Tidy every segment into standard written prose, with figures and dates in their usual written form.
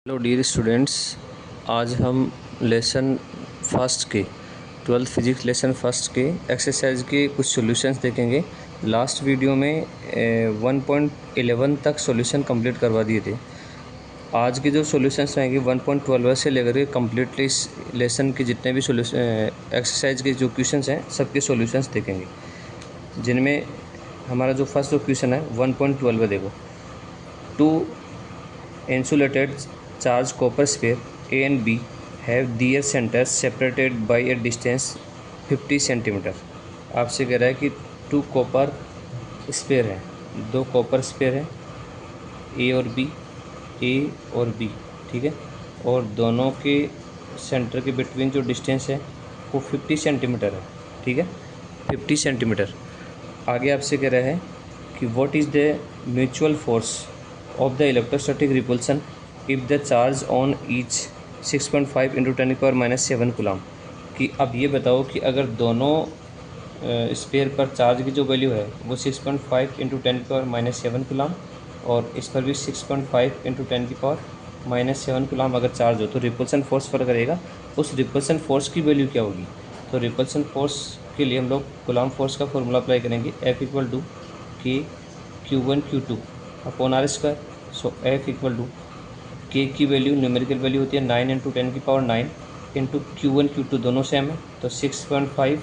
Hello dear students, आज हम lesson first के 12th फिजिक्स लेसन फर्स्ट के एक्सरसाइज के कुछ सॉल्यूशंस देखेंगे। लास्ट वीडियो में 1.11 तक सॉल्यूशन कंप्लीट करवा दिए थे। आज के जो सॉल्यूशंस रहेंगे 1.12 से लेकर के कम्प्लीटली इस लेसन के जितने भी सॉल्यूशन एक्सरसाइज के जो क्वेश्चंस हैं सबके सॉल्यूशंस देखेंगे, जिनमें हमारा जो फर्स्ट जो क्वेश्चन है 1.12 देखो। Two insulated charged copper sphere A and B have their centers separated by a distance 50 centimetre. आपसे कह रहा है कि टू कॉपर स्पेयर है, दो कॉपर स्पेयर है ए और बी, ठीक है, और दोनों के सेंटर के बिटवीन जो डिस्टेंस है वो 50 सेंटीमीटर है, ठीक है, 50 सेंटीमीटर। आगे आपसे कह रहा है कि what is the mutual force of the electrostatic repulsion if the charge on each 6.5 into 10⁻⁷ coulomb. कि अब ये बताओ कि अगर दोनों स्पेयर पर चार्ज की जो वैल्यू है वो 6.5 इंटू 10⁻⁷ कूलम और इस पर भी 6.5 इंटू 10⁻⁷ कूलम अगर चार्ज हो तो रिपल्सन फोर्स पर करेगा, उस रिपल्सन फोर्स की वैल्यू क्या होगी। तो रिपल्सन फोर्स के लिए हम लोग कूलम फोर्स का फॉर्मूला अप्लाई करेंगे, F equal to K Q1 Q2 upon R square. So F equal to K की वैल्यू न्यूमेरिकल वैल्यू होती है 9 इंटू 10⁻9 इंटू Q1 Q2 दोनों सेम है, तो 6.5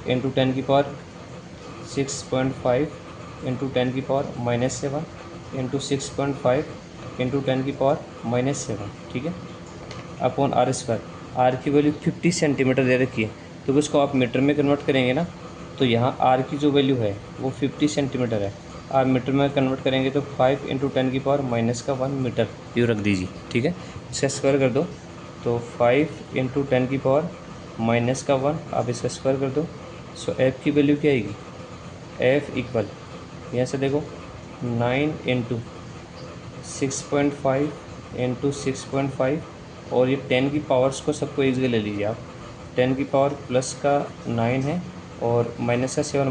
इंटू 10⁻6.5 इंटू 10⁻⁷ इंटू 6.5 इंटू 10⁻⁷, ठीक है, अपॉन आर स्क्वायर। आर की वैल्यू 50 सेंटीमीटर दे रखी है, तो इसको आप मीटर में कन्वर्ट करेंगे ना, तो यहाँ आर की जो वैल्यू है वो 50 सेंटीमीटर है, आप मीटर में कन्वर्ट करेंगे तो 5 इंटू 10⁻⁻1 मीटर यू रख दीजिए, ठीक है। इसका स्क्वायर कर दो तो 5 इंटू 10⁻⁻1 आप इसका स्क्वायर कर दो। सो एफ की वैल्यू क्या आएगी, एफ इक्वल यहाँ से देखो 9 इंटू 6.5 इंटू 6.5 और ये 10 की पावर्स को सबको एक जगह ले लीजिए आप। 10 की पावर प्लस का 9 है और माइनस का 7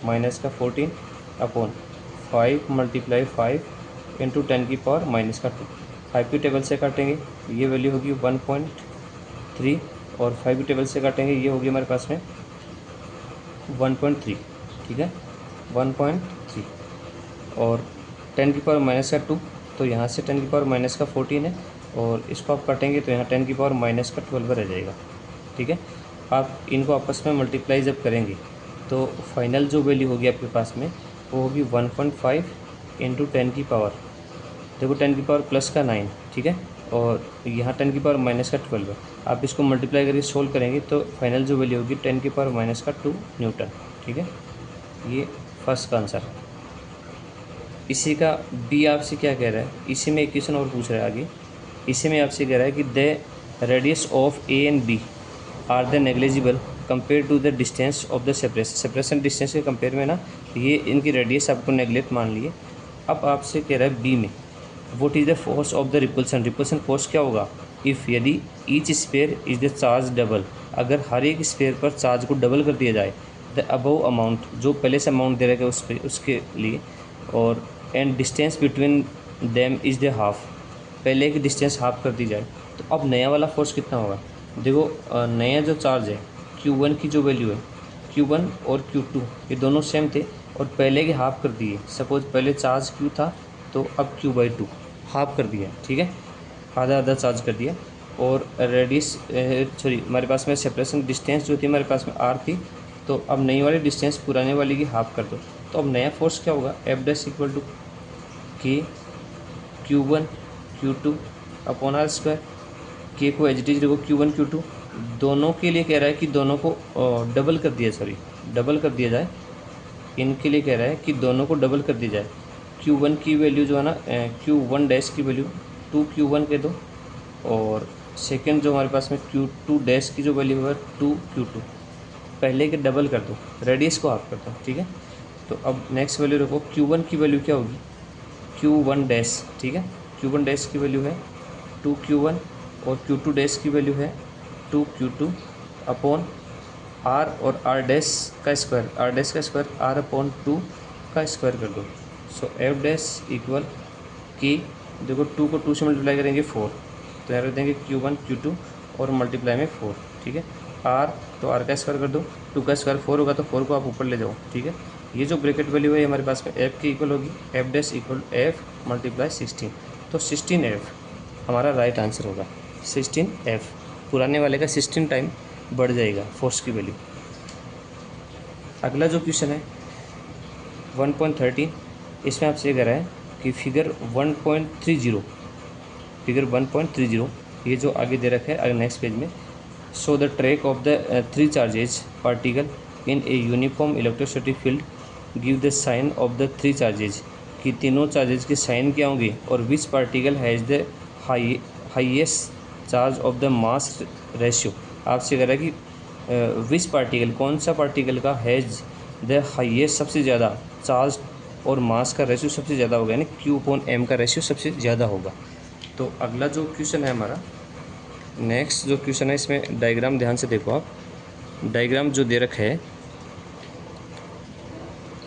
माइनस का 14 अपॉन 5 मल्टीप्लाई 5 इंटू 10 की पावर माइनस का 2। 5 की टेबल से काटेंगे ये वैल्यू होगी 1.3 और 5 की टेबल से काटेंगे ये होगी हमारे पास में 1.3, ठीक है, 1.3 और 10 की पावर माइनस का 2, तो यहाँ से 10 की पावर माइनस का 14 है और इसको आप काटेंगे तो यहाँ 10 की पावर माइनस का 12 रह जाएगा, ठीक है। आप इनको आपस में मल्टीप्लाई जब करेंगे तो फाइनल जो वैल्यू होगी आपके पास में वो होगी 1.5 इंटू 10 की पावर, देखो 10 की पावर प्लस का 9, ठीक है, और यहाँ 10 की पावर माइनस का 12 है। आप इसको मल्टीप्लाई करके सोल्व करेंगे तो फाइनल जो वैल्यू होगी 10 की पावर माइनस का 2 न्यूटन, ठीक है। ये फर्स्ट का आंसर है। इसी का बी आपसे क्या कह रहा है, इसी में एक क्वेश्चन और पूछ रहा है आगे। इसी में आपसे कह रहा है कि the radius of A and B are the negligible compare to the distance of the separation distance के कंपेयर में ना ये इनकी रेडियस आपको नेगलेक्ट मान लिए। अब आपसे कह रहा है बी में what is the force of the repulsion force क्या होगा इफ़ यदि each sphere is the charge double, अगर हर एक स्पेयर पर चार्ज को डबल कर दिया जाए, द अबव अमाउंट जो पहले से अमाउंट दे रखा है उस पर उसके लिए, और and distance between them is the half, पहले की डिस्टेंस हाफ कर दी जाए, तो अब नया वाला फोर्स कितना होगा। देखो नया जो चार्ज है Q1 की जो वैल्यू है, Q1 और Q2 ये दोनों सेम थे और पहले के हाफ कर दिए। सपोज पहले चार्ज Q था तो अब Q/2 हाफ कर दिया, ठीक है, आधा आधा चार्ज कर दिया। और रेडियस सॉरी हमारे पास में सेपरेशन डिस्टेंस जो थी हमारे पास में R थी, तो अब नई वाली डिस्टेंस पुराने वाली की हाफ कर दो, तो अब नया फोर्स क्या होगा, F' equal to K Q1 Q2 upon R square. के को एच डी देखो Q1 Q2 दोनों के लिए कह रहा है कि दोनों को डबल कर दिया जाए, इनके लिए कह रहा है कि दोनों को डबल कर दिया जाए। Q1 की वैल्यू जो है ना Q1 डैश की वैल्यू 2Q1 के दो और सेकंड जो हमारे पास में Q2 डैश की जो वैल्यू है 2Q2, पहले के डबल कर दो, रेडियस को हाफ कर दो, ठीक है। तो अब नेक्स्ट वैल्यू रखो Q1 की वैल्यू क्या होगी Q1 डैश, ठीक है, Q1 डैश की वैल्यू है 2Q1 और Q2 डैश की वैल्यू है 2Q2 अपॉन R और R डैश का स्क्वायर R अपॉन 2 का स्क्वायर कर दो। सो F डैश इक्वल के देखो 2 को 2 से मल्टीप्लाई करेंगे 4, तो यहाँ रख देंगे Q1 Q2 और मल्टीप्लाई में 4, ठीक है। R, तो R का स्क्वायर कर दो, 2 का स्क्वायर 4 होगा, तो 4 को आप ऊपर ले जाओ, ठीक है। ये जो ब्रैकेट वैल्यू है हमारे पास में F की इक्वल होगी, F dash equal F multiply 16, तो 16F हमारा राइट आंसर होगा। 16F पुराने वाले का 16 टाइम बढ़ जाएगा फोर्स की वैल्यू। अगला जो क्वेश्चन है 1.13, इसमें आपसे कह रहा है कि फिगर 1.30 ये जो आगे दे रखा है अगर नेक्स्ट पेज में, show the track of the 3 charges particle in a uniform electrostatic field, give the sign of the 3 charges, कि तीनों चार्जेज के साइन क्या होंगे, और which particle has the highest charge of the mass ratio. आपसे कह रहा है कि विच पार्टिकल, कौन सा पार्टिकल का हैज़ द हाईएस्ट सबसे ज़्यादा चार्ज और मास का रेशियो सबसे ज़्यादा होगा, यानी Q/M का रेशियो सबसे ज़्यादा होगा। तो अगला जो क्वेश्चन है हमारा, नेक्स्ट जो क्वेश्चन है, इसमें डायग्राम ध्यान से देखो आप। डायग्राम जो दे रखा है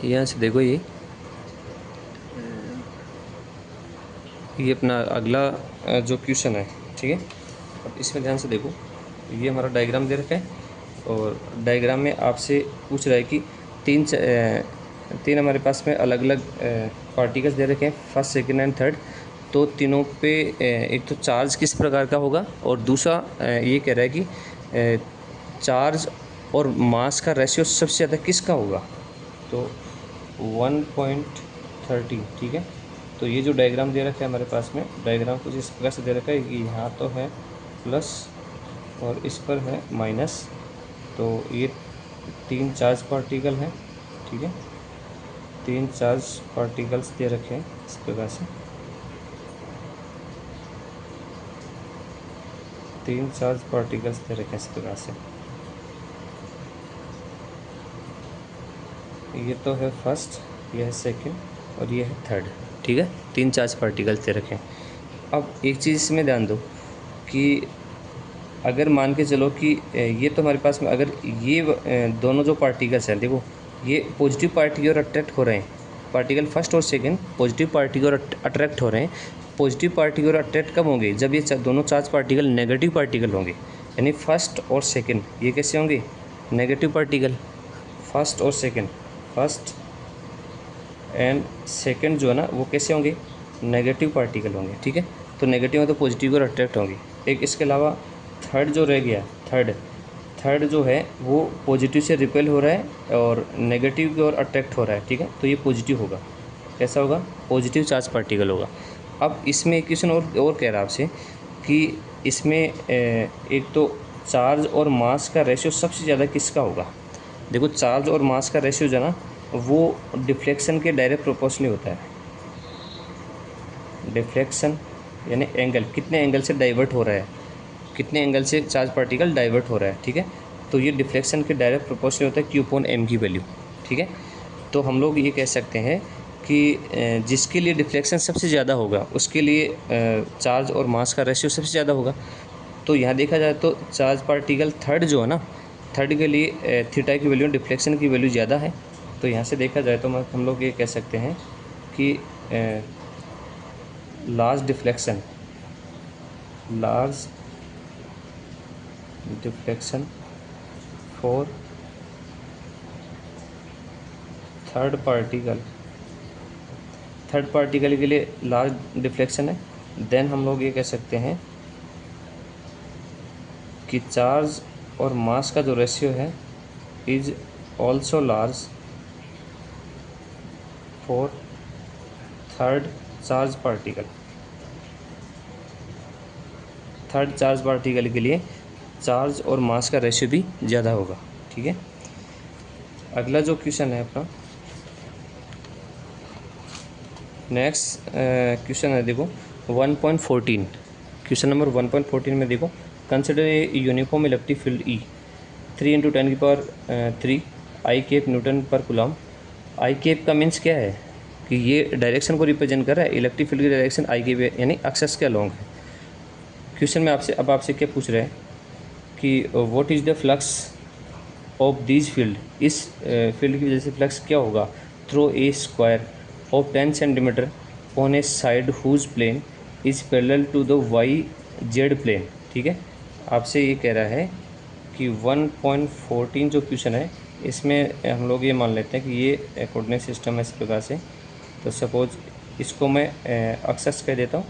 यहाँ से देखो, ये अपना अगला जो क्वेश्चन है, ठीक है। अब इसमें ध्यान से देखो, ये हमारा डायग्राम दे रखा है और डायग्राम में आपसे पूछ रहा है कि तीन हमारे पास में अलग अलग पार्टिकल्स दे रखे हैं, फर्स्ट सेकंड एंड थर्ड। तो तीनों पे एक तो चार्ज किस प्रकार का होगा, और दूसरा ये कह रहा है कि चार्ज और मास का रेशियो सबसे ज़्यादा किसका होगा। तो 1.30, ठीक है। तो ये जो डायग्राम दे रखा है हमारे पास में, डायग्राम कुछ इस प्रकार से दे रखा है कि यहाँ तो है प्लस और इस पर है माइनस। तो ये 3 चार्ज पार्टिकल हैं, ठीक है। 3 चार्ज पार्टिकल्स दे रखे हैं इस प्रकार से, 3 चार्ज पार्टिकल्स दे रखे हैं इस प्रकार से। ये तो है फर्स्ट, ये है सेकंड और ये है थर्ड, ठीक है। 3 चार्ज पार्टिकल्स दे रखे हैं। अब एक चीज़ इसमें ध्यान दो कि अगर मान के चलो कि ये तो हमारे पास में, अगर ये दोनों जो पार्टिकल्स हैं, देखो ये पॉजिटिव पार्टी की ओर अट्रैक्ट हो रहे हैं, पार्टिकल फर्स्ट और सेकंड पॉजिटिव पार्टी की ओर अट्रैक्ट हो रहे हैं। पॉजिटिव पार्टी की ओर अट्रैक्ट कब होंगे, जब ये दोनों चार्ज पार्टिकल नेगेटिव पार्टिकल होंगे, यानी फर्स्ट और सेकंड ये कैसे होंगे, नेगेटिव पार्टिकल। फर्स्ट और सेकंड, फर्स्ट एंड सेकंड जो है ना वो कैसे होंगे, नेगेटिव पार्टिकल होंगे, ठीक है। तो नेगेटिव है तो पॉजिटिव की ओर अट्रैक्ट होंगे। एक इसके अलावा थर्ड जो रह गया, थर्ड जो है वो पॉजिटिव से रिपेल हो रहा है और नेगेटिव की ओर अट्रैक्ट हो रहा है, ठीक है। तो ये पॉजिटिव होगा, कैसा होगा, पॉजिटिव चार्ज पार्टिकल होगा। अब इसमें एक क्वेश्चन और कह रहा है आपसे कि इसमें एक तो चार्ज और मास का रेशियो सबसे ज़्यादा किसका होगा। देखो चार्ज और मास का रेशियो जो है ना वो डिफ्लेक्शन के डायरेक्ट प्रोपोर्शनली होता है। डिफ्लेक्शन यानी एंगल, कितने एंगल से डाइवर्ट हो रहा है, कितने एंगल से चार्ज पार्टिकल डाइवर्ट हो रहा है, ठीक है। तो ये डिफ्लेक्शन के डायरेक्ट प्रोपोर्शनल होता है Q/M की वैल्यू, ठीक है। तो हम लोग ये कह सकते हैं कि जिसके लिए डिफ्लेक्शन सबसे ज़्यादा होगा उसके लिए चार्ज और मास का रेशियो सबसे ज़्यादा होगा। तो यहाँ देखा जाए तो चार्ज पार्टिकल थर्ड जो है ना, थर्ड के लिए थीटा की वैल्यू, डिफ्लेक्शन की वैल्यू ज़्यादा है। तो यहाँ से देखा जाए तो हम लोग ये कह सकते हैं कि large deflection for third particle के लिए लार्ज डिफ्लेक्शन है। देन हम लोग ये कह सकते हैं कि चार्ज और मास का जो रेशियो है is also large for third charge particle के लिए चार्ज और मास का रेशियो भी ज़्यादा होगा, ठीक है। अगला जो क्वेश्चन है अपना, नेक्स्ट क्वेश्चन है देखो 1.14, क्वेश्चन नंबर 1.14 में देखो, consider a uniform electric field E 3 × 10⁻³ I cap Newton पर कूलम। आई कैप का मीन्स क्या है कि ये डायरेक्शन को रिप्रेजेंट कर रहा है, इलेक्ट्रिक फील्ड की डायरेक्शन आई कैप है, यानी एक्सिस के अलोंग है। क्वेश्चन में आपसे क्या पूछ रहे हैं कि what is the flux of this field, इस फील्ड की वजह से फ्लक्स क्या होगा, through a square of 10 centimetre on a side whose plane is parallel to the Y Z plane. ठीक है, आपसे ये कह रहा है कि 1.14 जो क्वेश्चन है इसमें हम लोग ये मान लेते हैं कि ये कोऑर्डिनेट सिस्टम है इस प्रकार से। तो सपोज इसको मैं एक्स कह देता हूँ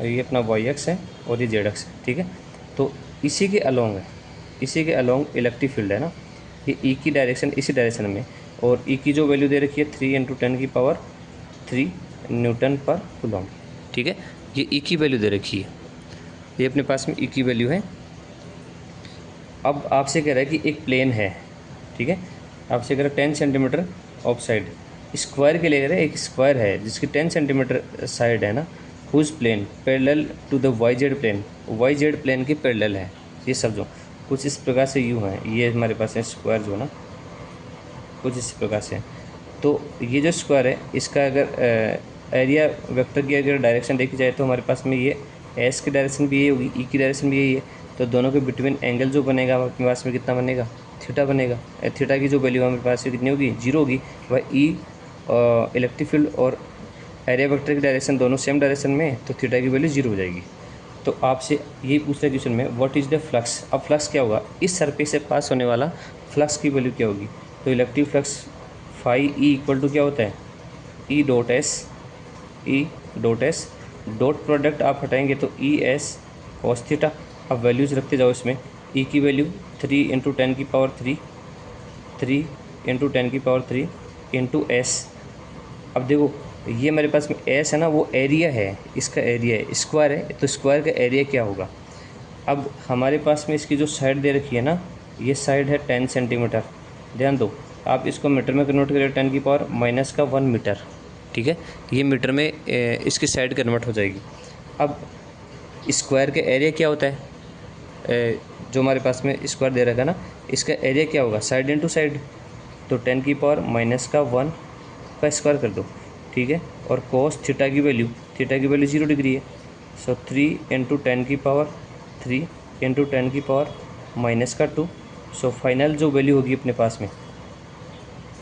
और ये अपना वाई एक्स है और ये जेड एक्स है। ठीक है, तो इसी के अलोंग है, इसी के अलोंग इलेक्ट्रिक फील्ड है ना, ये ई की डायरेक्शन इसी डायरेक्शन में, और ई की जो वैल्यू दे रखी है 3 × 10⁻³ न्यूटन पर कूलम। ठीक है, ये ई की वैल्यू दे रखी है, ये अपने पास में ई की वैल्यू है। अब आपसे कह रहा है कि एक प्लेन है। ठीक है, आपसे कह रहा है 10 सेंटीमीटर ऑफ साइड, स्क्वायर के लिए कह रहा है एक स्क्वायर है जिसकी 10 सेंटीमीटर साइड है ना, whose plane parallel to the Y Z plane, Y Z plane के पैरेलल है। ये सब जो कुछ इस प्रकार से यूँ है, ये हमारे पास है स्क्वायर जो ना कुछ इस प्रकार से। तो ये जो स्क्वायर है इसका अगर एरिया वेक्टर की अगर डायरेक्शन देखी जाए तो हमारे पास में ये एस की डायरेक्शन भी यही होगी, ई की डायरेक्शन भी यही है। तो दोनों के बिटवीन एंगल जो बनेगा हमारे पास में कितना बनेगा, थीटा बनेगा। थीटा की जो वैल्यू हमारे पास में कितनी होगी, 0 होगी। वह ई इलेक्ट्रिक फील्ड और एरिया वेक्टर की डायरेक्शन दोनों सेम डायरेक्शन में है, तो थीटा की वैल्यू 0 हो जाएगी। तो आपसे यही पूछ रहे क्वेश्चन में व्हाट इज़ द फ्लक्स। अब फ्लक्स क्या होगा, इस सरफेस से पास होने वाला फ्लक्स की वैल्यू क्या होगी। तो electric flux phi E equal to क्या होता है, E dot S, E dot S, dot product आप हटाएंगे तो ई एस कॉस थीटा। अब वैल्यूज़ रखते जाओ इसमें, ई की वैल्यू 3 × 10⁻³ 3 × 10⁻³ इंटू एस। अब देखो ये मेरे पास में एस है ना, वो एरिया है, इसका एरिया है, स्क्वायर है, तो स्क्वायर का एरिया क्या होगा। अब हमारे पास में इसकी जो साइड दे रखी है ना, ये साइड है 10 सेंटीमीटर। ध्यान दो, आप इसको मीटर में कन्वर्ट करें 10⁻⁻1 मीटर। ठीक है, ये मीटर में इसकी साइड कन्वर्ट हो जाएगी। अब स्क्वायर का एरिया क्या होता है, जो हमारे पास में स्क्वायर दे रखा है ना, इसका एरिया क्या होगा, साइड इंटू साइड। तो 10⁻⁻1 का स्क्वायर कर दो। ठीक है, और कोस थीटा की वैल्यू 0 डिग्री है। सो 3 × 10⁻³ इंटू 10⁻⁻²। सो फाइनल जो वैल्यू होगी अपने पास में,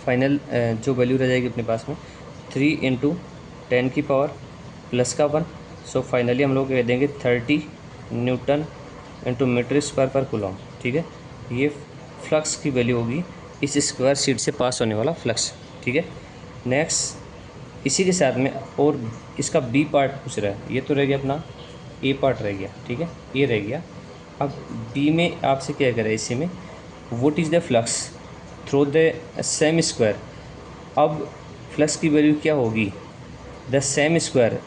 फाइनल जो वैल्यू रह जाएगी अपने पास में 3 × 10⁻⁻1। सो फाइनली हम लोग कह देंगे 30 न्यूटन इंटू मीटर स्क्वायर पर कूलम। ठीक है, ये फ्लक्स की वैल्यू होगी, इस स्क्वायर शीट से पास होने वाला फ्लक्स। ठीक है, नेक्स्ट इसी के साथ में और इसका बी पार्ट पूछ रहा है। ये तो रह गया अपना ए पार्ट रह गया। ठीक है, ये रह गया। अब बी में आपसे क्या करें, इसी में what is the flux through the same square. अब फ्लक्स की वैल्यू क्या होगी, द सेम स्क्वायर।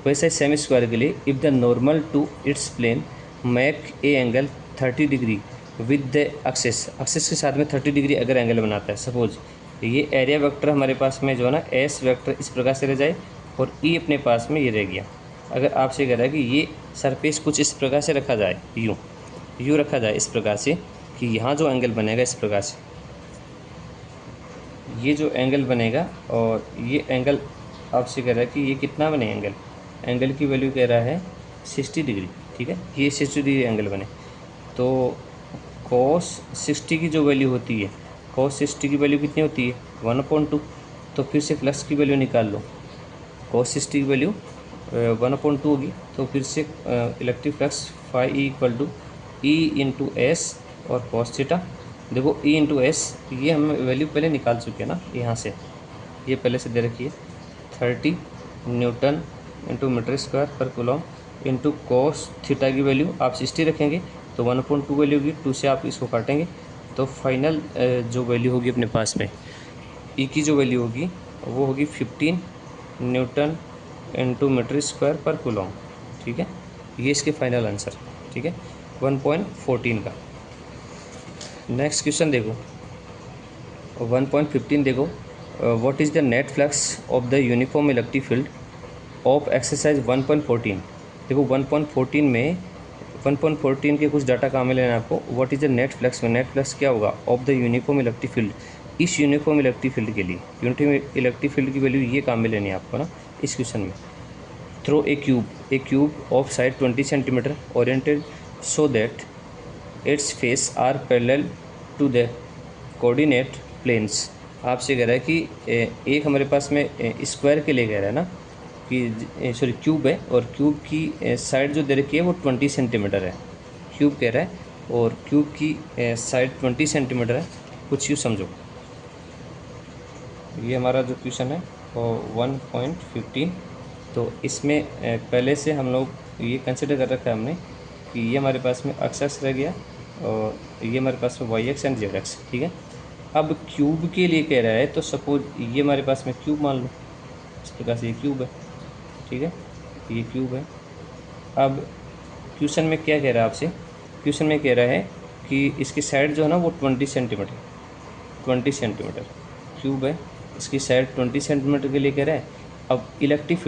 वैसे सेम स्क्वायर के लिए if the normal to its plane make a angle 30 degree with the axis, axis के साथ में 30 डिग्री अगर एंगल बनाता है। सपोज ये एरिया वेक्टर हमारे पास में जो है ना, एस वेक्टर इस प्रकार से रह जाए और ई अपने पास में ये रह गया। अगर आपसे कह रहा है कि ये सरफेस कुछ इस प्रकार से रखा जाए, यूँ रखा जाए इस प्रकार से कि यहाँ जो एंगल बनेगा इस प्रकार से, ये जो एंगल बनेगा और ये एंगल आपसे कह रहा है कि ये कितना बने एंगल, एंगल की वैल्यू कह रहा है 60 डिग्री। ठीक है, ये 60 डिग्री एंगल बने तो cos 60 की जो वैल्यू होती है, cos 60 की वैल्यू कितनी होती है 1/2। तो फिर से फ्लक्स की वैल्यू निकाल लो, cos 60 की वैल्यू 1/2 होगी। तो फिर से electric flux phi E equal to E into S और cos थीटा। देखो ई इंटू एस ये हम वैल्यू पहले निकाल चुके हैं ना, यहाँ से ये पहले से दे रखी है 30 न्यूटन इंटू मीटर स्क्वायर पर कूलम इंटू कोस थीटा की वैल्यू आप 60 रखेंगे तो 1/2 वैल्यू होगी, 2 से आप इसको काटेंगे तो फाइनल जो वैल्यू होगी अपने पास में ई की जो वैल्यू होगी वो होगी 15 न्यूटन इंटू मीटर स्क्वायर पर कूलम। ठीक है, ये इसके फाइनल आंसर। ठीक है, 1.14 का। नेक्स्ट क्वेश्चन देखो 1.15 देखो, what is the net flux of the uniform electric field of exercise 1.14। देखो 1.14 में 1.14 के कुछ डाटा काम में लेना है आपको। What is the net flux में नेट फ्लक्स क्या होगा of the uniform electric field, इस यूनिफॉर्म इलेक्ट्रिक फील्ड के लिए यूनिफॉर्म इलेक्ट्रिक फील्ड की वैल्यू ये काम में लेनी है आपको ना इस क्वेश्चन में। Through a cube of side 20 centimetre oriented so that its face are parallel to the coordinate planes. आपसे कह रहा है कि एक हमारे पास में स्क्वायर के लिए कह रहा है ना कि सॉरी क्यूब है, और क्यूब की साइड जो दे रखी है वो 20 सेंटीमीटर है। क्यूब कह रहा है और क्यूब की साइड 20 सेंटीमीटर है। कुछ यूँ समझो, ये हमारा जो क्वेश्चन है वो 1.15। तो इसमें पहले से हम लोग ये कंसिडर कर रखा है हमने कि ये हमारे पास में एक्स रह गया और ये हमारे पास में Y X and Z X, ठीक है। अब क्यूब के लिए कह रहा है, तो सपोज ये हमारे पास में क्यूब मान लो, इस प्रकार से ये क्यूब है, ठीक है, ये क्यूब है। अब क्वेश्चन में क्या कह रहा है आपसे, क्वेश्चन में कह रहा है कि इसकी साइड जो है ना वो 20 सेंटीमीटर, 20 सेंटीमीटर क्यूब है, इसकी साइड 20 सेंटीमीटर के लिए कह रहा है। अब इलेक्ट्रिक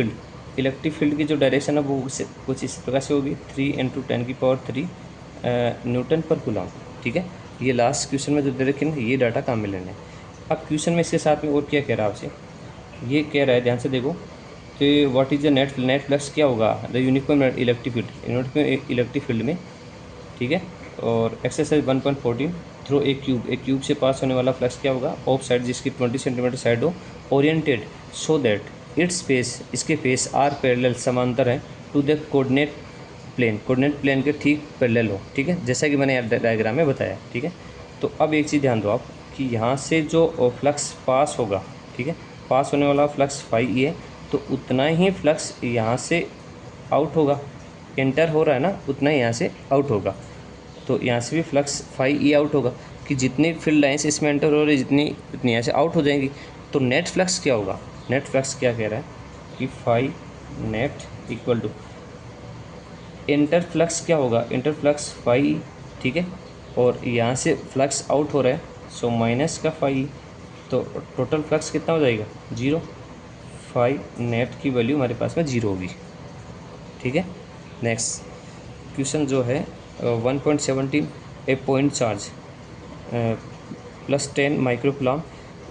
फील्ड की जो डायरेक्शन है वो कुछ इस प्रकार से होगी, 3 × 10⁻³ न्यूटन पर कूलम, ठीक है। ये लास्ट क्वेश्चन में जो दे रखे ना, ये डाटा काम में लेने हैं। अब क्वेश्चन में इसके साथ में और क्या कह रहा है आपसे, ये कह रहा है, ध्यान से देखो, तो what is the net flux क्या होगा, द यूनिफॉर्म इलेक्ट्रिक फील्ड में, ठीक है। और एक्सरसाइज 1.14, थ्रो एक क्यूब से पास होने वाला फ्लक्स क्या होगा, ऑफ साइड जिसकी 20 सेंटीमीटर साइड हो, oriented so that its face, इसके फेस आर पैरेलल, समांतर है, टू द कोऑर्डिनेट प्लेन के ठीक पैरेलल हो, ठीक है, जैसा कि मैंने डायग्राम में बताया, ठीक है। तो अब एक चीज़ ध्यान दो आप कि यहाँ से जो फ्लक्स पास होगा, ठीक है, पास होने वाला फ्लक्स फाई है, तो उतना ही फ्लक्स यहाँ से आउट होगा, एंटर हो रहा है ना, उतना ही यहाँ से आउट होगा। तो यहाँ से भी फ्लक्स फाई ई आउट होगा कि जितनी फील्ड लाइन्स इसमें एंटर हो रही है जितनी उतनी यहाँ से आउट हो जाएंगी। तो नेट फ्लक्स क्या होगा, नेट फ्लक्स क्या कह रहा है कि phi net equal to inter flux क्या होगा, इंटर फ्लक्स फाई, ठीक है, और यहाँ से फ्लक्स आउट हो रहा है, सो माइनस का फाई, तो टोटल फ्लक्स कितना हो जाएगा, 0। फाई नेट की वैल्यू हमारे पास में 0 होगी, ठीक है। नेक्स्ट क्वेश्चन जो है 1.17, a point charge +10 microcoulomb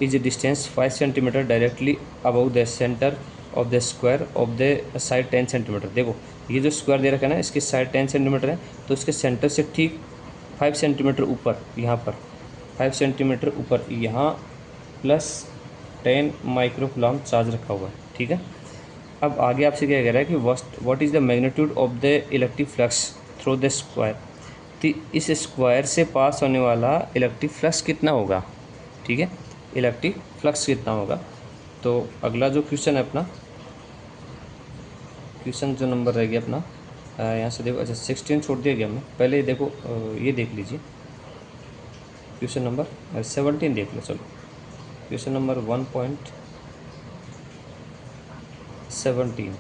is distance 5 centimetre directly above the centre of the square of the side 10 centimetre. देखो ये जो स्क्वायर दे रखा है ना, इसकी साइड 10 सेंटीमीटर है, तो इसके सेंटर से ठीक 5 सेंटीमीटर ऊपर, यहाँ पर 5 सेंटीमीटर ऊपर यहाँ +10 माइक्रोकूलम चार्ज रखा हुआ है, ठीक है। अब आगे आपसे क्या कह रहा है कि what is the magnitude of the electric flux through the square, तो इस स्क्वायर से पास होने वाला इलेक्ट्रिक फ्लक्स कितना होगा, ठीक है, इलेक्ट्रिक फ्लक्स कितना होगा। तो अगला जो क्वेश्चन है अपना, क्वेश्चन जो नंबर रह गया अपना, यहाँ से देखो, अच्छा 16 छोड़ दिया गया हमने, पहले देखो ये देख लीजिए, क्वेश्चन नंबर 17 देख लो, चलो क्वेश्चन नंबर 1.17,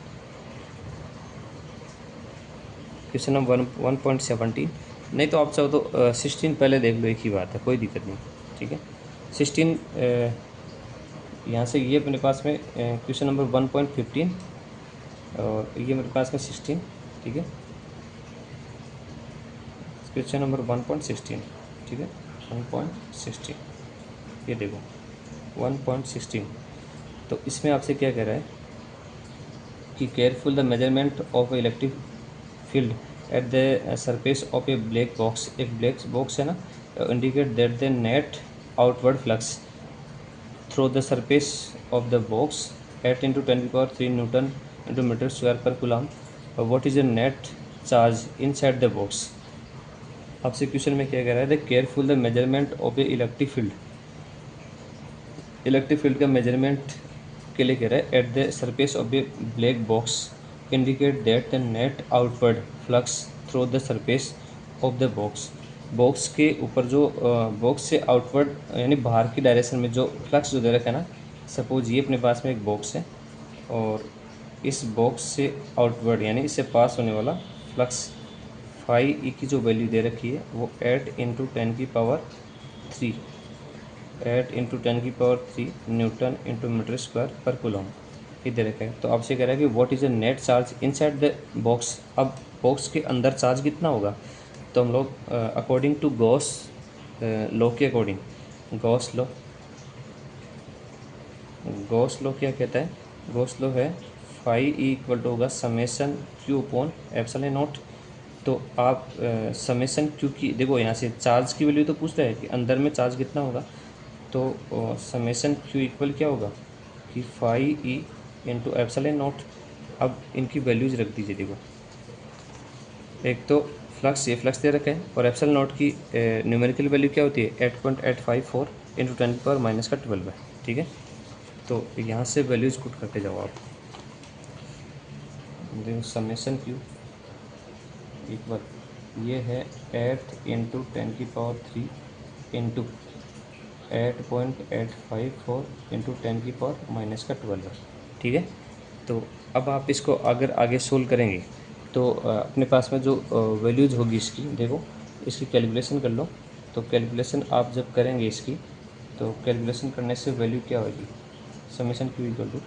क्वेश्चन नंबर 1.17, नहीं तो आप चाहो तो 16 पहले देख लो, एक ही बात है, कोई दिक्कत नहीं, ठीक है। 16 यहाँ से ये अपने पास में क्वेश्चन नंबर 1.15 और ये मेरे पास में 16, ठीक है, क्वेश्चन नंबर 1.16, ठीक है, 1.16, ये देखो 1.16। तो इसमें आपसे क्या कह रहा है कि careful the measurement of electric field at the surface of a black box, एक ब्लैक बॉक्स है ना, indicate that the net outward flux through the surface of the box 8 × 10⁻³ newton into metre square पर coulomb, what is the net charge inside the box. आपसे question में क्या कह रहा है, the careful the measurement of a electric field, electric field का measurement के लिए कह रहा है, eight the surface of a black box indicate that the net outward flux through the surface of the box, box के ऊपर जो box से आउटवर्ड यानी बाहर की डायरेक्शन में जो फ्लक्स जो दे रखा है ना, सपोज ये अपने पास में एक बॉक्स है और इस बॉक्स से आउटवर्ड यानी इससे पास होने वाला फ्लक्स फाई ई की जो वैल्यू दे रखी है वो 8 × 10⁻³ 8 × 10⁻³ न्यूटन इंटू मीटर स्क्वायर पर कूलम ये दे रखा है। तो आपसे कह रहा है कि what is the net charge inside the box. अब बॉक्स के अंदर चार्ज कितना होगा, तो हम लोग अकॉर्डिंग टू गॉस लॉ के अकॉर्डिंग, गॉस लॉ क्या कहता है, गॉस लॉ है फाई ई इक्वल टू होगा summation Q upon epsilon naught. तो आप समेसन क्यू की देखो, यहाँ से चार्ज की वैल्यू तो पूछ रहा है कि अंदर में चार्ज कितना होगा, तो समेसन क्यू इक्वल क्या होगा कि phi E into epsilon naught, अब इनकी वैल्यूज़ रख दीजिए। देखो, एक तो फ्लक्स, ये फ्लक्स दे रखा है, और एप्सिलॉन नॉट की न्यूमेरिकल वैल्यू क्या होती है 8.854 इंटू 10⁻⁻12 है। ठीक है, तो यहाँ से वैल्यूज़ पुट करके जाओ आप। देखो समेशन क्यू इक्वल, ये है 8 इंटू 10⁻³ इंटू 8.854 इंटू 10⁻⁻12। ठीक है, तो अब आप इसको अगर आगे सोल्व करेंगे तो अपने पास में जो वैल्यूज़ होगी इसकी, देखो इसकी कैलकुलेशन कर लो। तो कैलकुलेशन आप जब करेंगे इसकी, तो कैलकुलेशन करने से वैल्यू क्या होगी, समेशन क्यू इक्वल टू,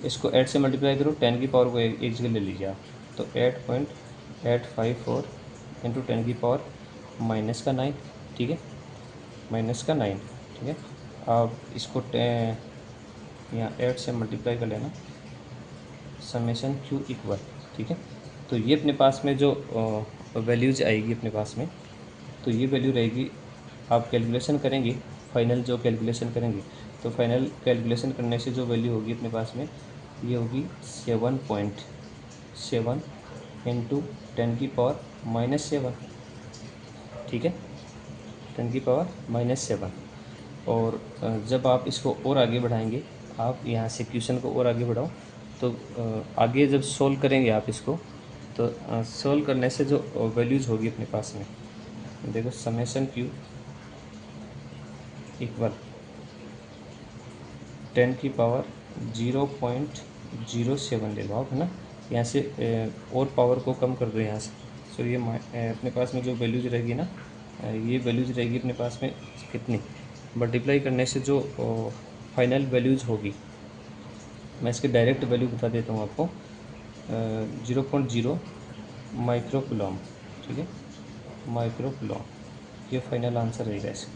इसको 8 से मल्टीप्लाई करो, 10 की पावर को एक जगह ले लीजिए आप, तो 8.854 इंटू 10⁻⁻9। ठीक है, -9। ठीक है, आप इसको यहाँ 8 से मल्टीप्लाई कर लेना, समेशन क्यू इक्वल। ठीक है, तो ये अपने पास में जो वैल्यूज आएगी अपने पास में, तो ये वैल्यू रहेगी। आप कैलकुलेशन करेंगे, फाइनल जो कैलकुलेशन करेंगे, तो फाइनल कैलकुलेशन करने से जो वैल्यू होगी अपने पास में, ये होगी 7.7 इंटू 10⁻⁻7। ठीक है, 10⁻⁻7। और जब आप इसको और आगे बढ़ाएंगे, आप यहाँ से क्वेश्चन को और आगे बढ़ाओ, तो आगे जब सोल्व करेंगे आप इसको, तो सोल्व करने से जो वैल्यूज़ होगी अपने पास में, देखो समेशन क्यू इक्वल 10⁻⁻07 ले लो आप, है ना। यहाँ से और पावर को कम कर दो यहाँ से, सो ये अपने पास में जो वैल्यूज रहेगी ना, ये वैल्यूज रहेगी अपने पास में कितनी, मल्टीप्लाई करने से जो फाइनल वैल्यूज होगी, मैं इसके डायरेक्ट वैल्यू बता देता हूँ आपको, 0.0 माइक्रोकुलॉम। ठीक है, माइक्रोकुलॉम, ये फाइनल आंसर रहेगा। इसे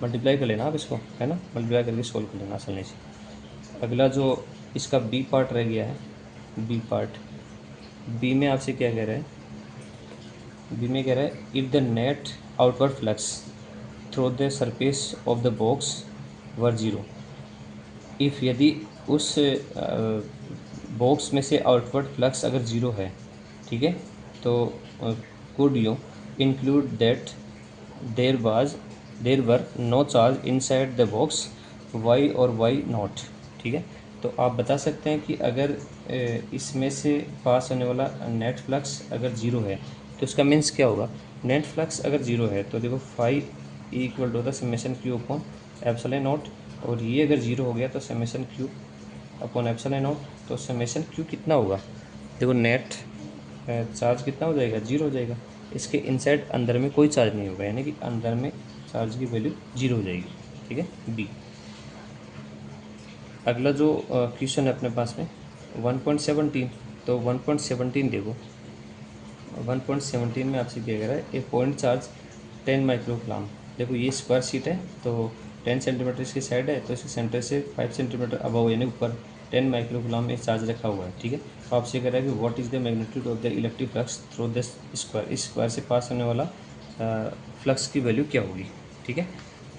मल्टीप्लाई कर लेना आप इसको, है ना, मल्टीप्लाई करके सोल्व कर लेना आसानी से। अगला जो इसका बी पार्ट रह गया है, बी पार्ट, बी में आपसे क्या कह रहा है, बी में कह रहा है if the net outward flux through the surface of the box were 0, if यदि उस बॉक्स में से आउटवर्ड फ्लक्स अगर 0 है, ठीक है, तो could you include that there were no charge inside the box, why और वाई नॉट। ठीक है, तो आप बता सकते हैं कि अगर इसमें से पास होने वाला नेट फ्लक्स अगर 0 है, तो उसका मीन्स क्या होगा, नेट फ्लक्स अगर 0 है तो देखो phi equal to the summation Q upon epsilon not, और ये अगर 0 हो गया तो summation Q upon epsilon naught, तो समेशन क्यू कितना होगा, देखो नेट चार्ज कितना हो जाएगा, 0 हो जाएगा। इसके इनसाइड अंदर में कोई चार्ज नहीं होगा, यानी कि अंदर में चार्ज की वैल्यू 0 हो जाएगी। ठीक है, बी। अगला जो क्वेश्चन है अपने पास में 1.17, तो 1.17 देखो, 1.17 में आपसे क्या कह रहा है, ए पॉइंट चार्ज 10 माइक्रोकुलॉम। देखो ये स्क्वायर शीट है, तो 10 सेंटीमीटर इसकी साइड है, तो इसके सेंटर से 5 सेंटीमीटर अबव यानी ऊपर 10 माइक्रोकुलॉम में चार्ज रखा हुआ है। ठीक है, तो आपसे कह रहा है कि what is the magnitude of the electric flux through this square, इस स्क्वायर से पास होने वाला फ्लक्स की वैल्यू क्या होगी। ठीक है,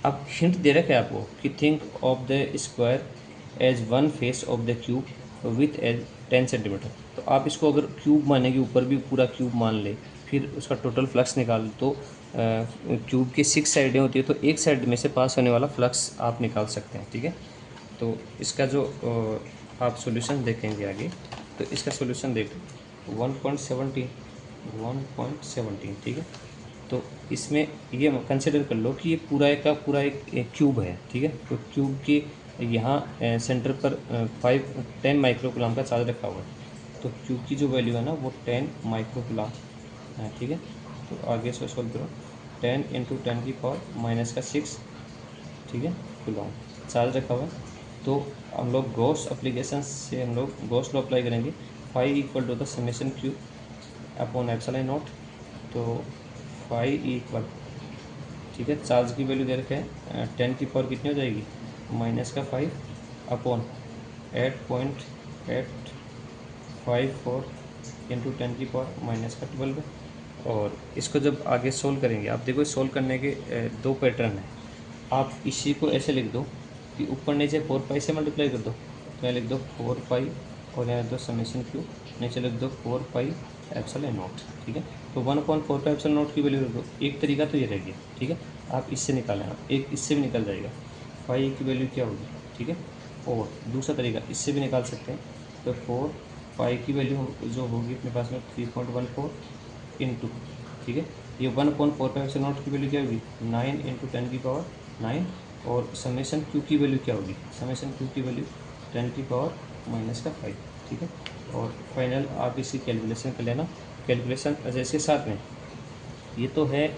अब हिंट दे रखा है आपको कि think of the square as one face of the cube with edge 10 centimetre. तो आप इसको अगर क्यूब मानेंगे, ऊपर भी पूरा क्यूब मान ले, फिर उसका टोटल फ्लक्स निकाल, तो क्यूब की 6 साइडें होती है, तो एक साइड में से पास होने वाला फ्लक्स आप निकाल सकते हैं। ठीक है, तो इसका जो आप सॉल्यूशन देखेंगे आगे, तो इसका सॉल्यूशन देखो 1.17। ठीक है, तो इसमें ये कंसिडर कर लो कि ये पूरा का पूरा एक क्यूब है। ठीक है, तो क्यूब के यहाँ सेंटर पर 10 माइक्रोकुलॉम का चार्ज रखा हुआ है, तो क्यूब की जो वैल्यू है ना वो 10 माइक्रोकुलॉम है। ठीक है, तो आगे से सोल्व करो, 10 इंटू 10⁻⁻6। ठीक है, कुलॉम चार्ज रखा हुआ है, तो हम लोग गॉस एप्लीकेशन से हम लोग गॉस लॉ अप्लाई करेंगे, phi equal to the summation Q upon epsilon naught, तो फाई इक्वल, ठीक है, चार्ज की वैल्यू दे रखे हैं 10 की पावर कितनी हो जाएगी, -5 अपॉन 8.854 इंटू 10 की पावर -12। और इसको जब आगे सोल्व करेंगे, आप देखो सोल्व करने के दो पैटर्न हैं। आप इसी को ऐसे लिख दो कि ऊपर नीचे 4 पाई से मल्टीप्लाई कर दो, तो यहाँ लिख दो 4 पाई और यहाँ लिख दो समेशन क्यू नीचे लिख दो 4 पाई एप्सिलॉन नॉट। ठीक है, तो 1/4 पाई एप्सिलॉन नॉट की वैल्यू रख दो। एक तरीका तो ये रह गया। ठीक है, आप इससे निकालें, एक इससे भी निकल जाएगा, फाई की वैल्यू क्या होगी। ठीक है, और दूसरा तरीका इससे भी निकाल सकते हैं, तो 4 पाई की वैल्यू जो होगी अपने पास में 3.14 इंटू, ठीक है, ये 1/4 पाई एप्सिलॉन नॉट की वैल्यू क्या होगी 9 इंटू 10 की पावर 9, और समेशन क्यू की वैल्यू क्या होगी, समेशन क्यू की वैल्यू 10 की पावर -5। ठीक है, और फाइनल आप इसकी कैलकुलेशन कर लेना। कैलकुलेशन जैसे साथ में ये तो है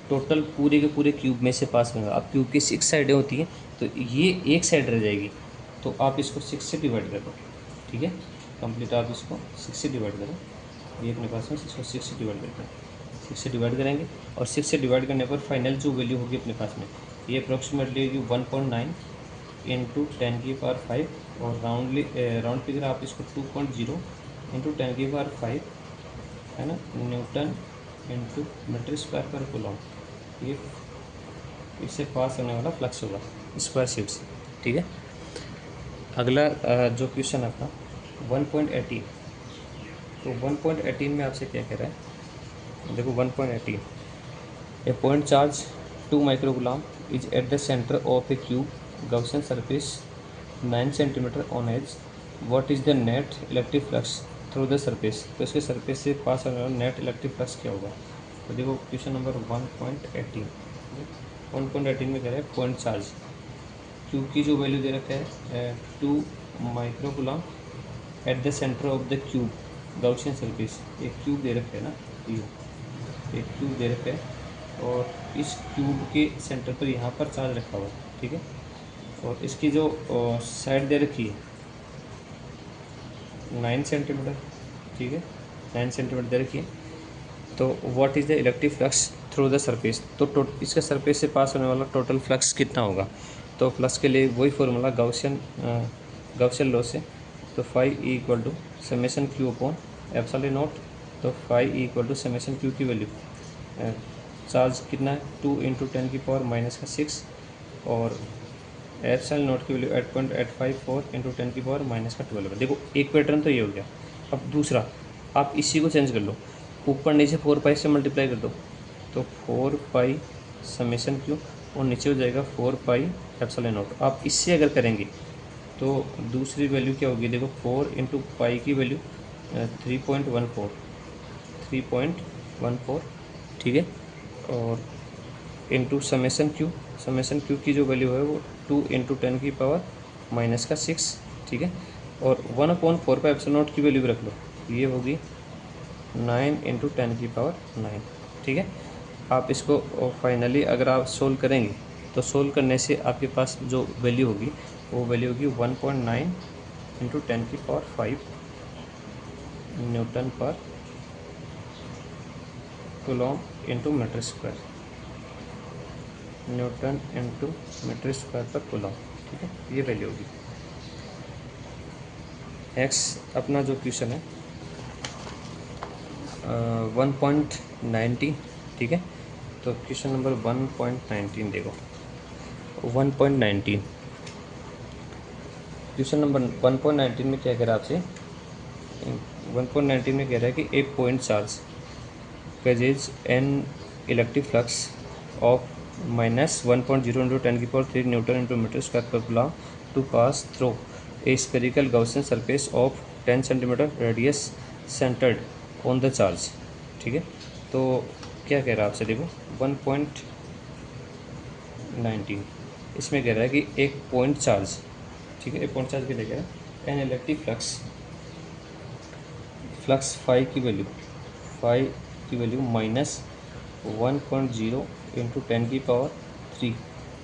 टोटल पूरे के पूरे क्यूब में से पास होगा। अब क्यूब की 6 साइडें होती हैं, तो ये एक साइड रह जाएगी, तो आप इसको 6 से डिवाइड कर दो। ठीक है, कंप्लीट आप इसको 6 से डिवाइड करो। ये अपने पास में 6 से डिवाइड करते हैं, 6 से डिवाइड करेंगे, और 6 से डिवाइड करने पर फाइनल जो वैल्यू होगी अपने पास में ये अप्रॉक्सीमेटली होगी 1.9 इंटू 10 की पावर 5, और राउंड फिगर आप इसको 2.0 इंटू 10 की पावर 5, है ना, न्यूटन इंटू मीटर स्क्वायर पर कूलम, ये इससे पास होने वाला फ्लक्स होगा स्क्वायर शीट से। ठीक है, अगला जो क्वेश्चन आपका 1.18, तो 1.18 में आपसे क्या कह रहा है, देखो 1.18, a point charge 2 microcoulomb is at the centre of a cube Gaussian surface 9 centimetre on edge, what is the net electric flux through the surface. तो इसके सरफेस से पास होने वाला नेट इलेक्ट्रिक फ्लक्स क्या होगा। तो देखो क्वेश्चन नंबर 1.18, 1.18 में कह रहा है पॉइंट चार्ज क्यू की जो वैल्यू दे रखा है 2 microcoulomb eight the centre of the cube Gaussian surface, एक क्यूब दे रखा है ना, ये एक क्यूब दे रखा है, और इस क्यूब के सेंटर पर यहाँ पर चार्ज रखा हुआ है। ठीक है, और इसकी जो साइड दे रखी है 9 सेंटीमीटर। ठीक है, 9 सेंटीमीटर दे रखी है, तो what is the electric flux through the surface, तो इसके सरफेस से पास होने वाला टोटल फ्लक्स कितना होगा। तो फ्लक्स के लिए वही फॉर्मूला गॉसियन लॉ से, तो phi E equal to summation Q upon epsilon naught, तो phi E equal to summation q की वैल्यू चार्ज कितना है 2 इंटू 10 की पावर -6, और एप्सिलॉन नॉट की वैल्यू 8.854 इंटू 10 की पावर -12। देखो एक पैटर्न तो ये हो गया। अब दूसरा आप इसी को चेंज कर लो, ऊपर नीचे 4 पाई से मल्टीप्लाई कर दो, तो 4 पाई समेशन क्यू, और नीचे हो जाएगा 4 पाई एप्सिलॉन नॉट। आप इससे अगर करेंगे तो दूसरी वैल्यू क्या होगी, देखो 4 इंटू पाई की वैल्यू 3.14, ठीक है, और इंटू समेशन क्यू की जो वैल्यू है वो 2 इंटू 10 की पावर -6। ठीक है, और 1/4 पाई एप्सिलॉन नॉट की वैल्यू रख लो, ये होगी 9 इंटू 10 की पावर 9। ठीक है, आप इसको फाइनली अगर आप सोल्व करेंगे, तो सोल्व करने से आपके पास जो वैल्यू होगी वो वैल्यू होगी 1.9 इंटू 10 की पावर 5 न्यूटन पर coulomb into metre square, newton into metre square पर कूलम। ठीक है, ये वैल्यू होगी। नेक्स्ट अपना जो क्वेश्चन है 1.90, ठीक है, तो क्वेश्चन नंबर 1.19 देखो, 1.19 क्वेश्चन नंबर 1.19 में क्या कह रहा है आपसे, 1.19 में कह रहा है कि एक point charge causes an electric flux of -1.0 into 10 की power 3 newton into metre square पर coulomb to pass through a spherical Gaussian surface of 10 centimetre radius centred on the charge. ठीक है, तो क्या कह रहा है आपसे, देखो 1.19 इसमें कह रहा है कि एक पॉइंट चार्ज, ठीक है, एक पॉइंट चार्ज के लिए कह रहा है एन इलेक्ट्रिक फ्लक्स फाई की वैल्यू -1.0 इंटू 10 की power 3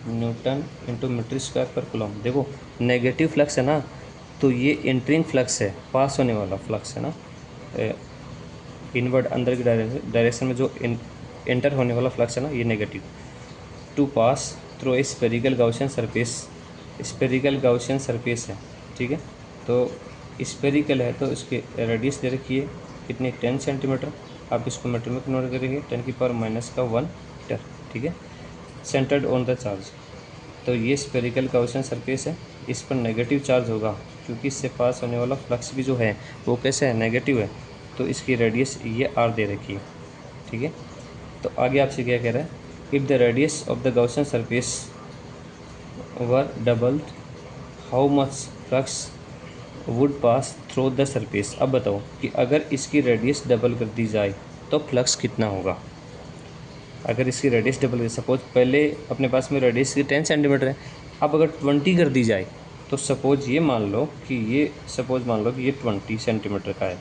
newton into metre square पर कूलम। देखो नेगेटिव फ्लक्स है ना, तो ये एंटरिंग फ्लक्स है, पास होने वाला फ्लक्स है ना, इनवर्ड अंदर की डायरेक्शन में जो एंटर होने वाला फ्लक्स है ना, ये negative. To pass through a spherical Gaussian surface है। ठीक है, तो स्पेरिकल है तो इसके रेडियस दे रखी है कितनी 10 सेंटीमीटर, आप इसको मीटर में कन्वर्ट करेंगे 10 की पावर -1 मीटर। ठीक है, सेंटर्ड ऑन द चार्ज, तो ये स्पेरिकल गॉसियन सरफेस है, इस पर नेगेटिव चार्ज होगा क्योंकि इससे पास होने वाला फ्लक्स भी जो है वो कैसे है, नेगेटिव है, तो इसकी रेडियस ये r दे रखी है, ठीक है। तो आगे आपसे क्या कह रहा है, if the radius of the Gaussian surface were doubled how much flux would pass through the surface. अब बताओ कि अगर इसकी रेडियस डबल कर दी जाए तो फ्लक्स कितना होगा। अगर इसकी रेडियस डबल है, सपोज पहले अपने पास में रेडियस 10 सेंटीमीटर है, अब अगर 20 कर दी जाए तो सपोज ये मान लो कि ये 20 सेंटीमीटर का है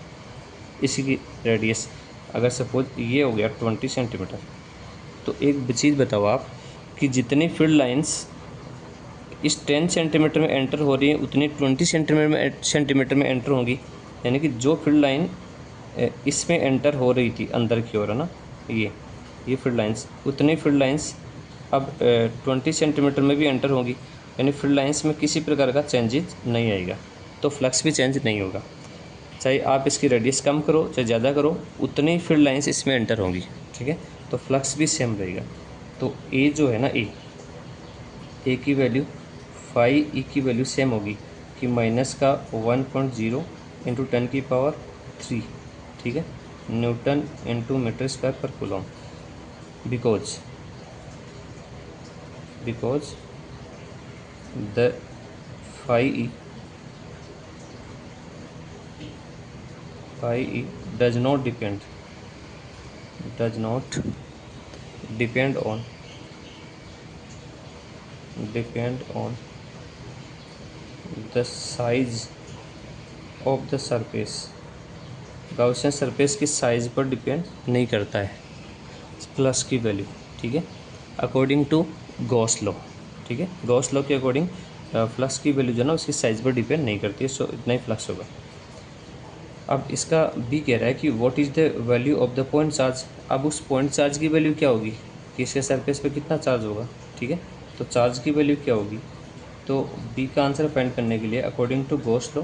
इसकी रेडियस। अगर सपोज ये हो गया 20 सेंटीमीटर, तो एक चीज़ बताओ आप कि जितनी फील्ड लाइंस इस 10 सेंटीमीटर में एंटर हो रही है उतनी 20 सेंटीमीटर में एंटर होंगी। यानी कि जो फील्ड लाइन इसमें एंटर हो रही थी अंदर की ओर, है ना, ये फील्ड लाइंस, उतनी फील्ड लाइंस अब 20 सेंटीमीटर में भी एंटर होंगी। यानी फील्ड लाइंस में किसी प्रकार का चेंजेस नहीं आएगा, तो फ्लक्स भी चेंज नहीं होगा। चाहे आप इसकी रेडियस कम करो चाहे ज़्यादा करो, उतनी फील्ड लाइंस इसमें एंटर होंगी, ठीक है। तो फ्लक्स भी सेम रहेगा। तो ए जो है ना, ए की वैल्यू फाई ई की वैल्यू सेम होगी कि माइनस का 1.0 इंटू 10⁻3, ठीक है, न्यूटन इंटू मीटर स्क्वायर पर coulomb. Because the phi E does not depend on the size of the surface। Gaussian surface की साइज़ पर डिपेंड नहीं करता है प्लस की वैल्यू, ठीक है, अकॉर्डिंग टू गॉस लॉ, ठीक है। गॉस लॉ के अकॉर्डिंग फ्लक्स की वैल्यू जो है ना उसकी साइज़ पर डिपेंड नहीं करती है, सो इतना ही फ्लक्स होगा। अब इसका बी कह रहा है कि what is the value of the point charge. अब उस पॉइंट चार्ज की वैल्यू क्या होगी कि इसके सरफेस पे कितना चार्ज होगा, ठीक है। तो चार्ज की वैल्यू क्या होगी, तो बी का आंसर फाइंड करने के लिए अकॉर्डिंग टू गॉस लॉ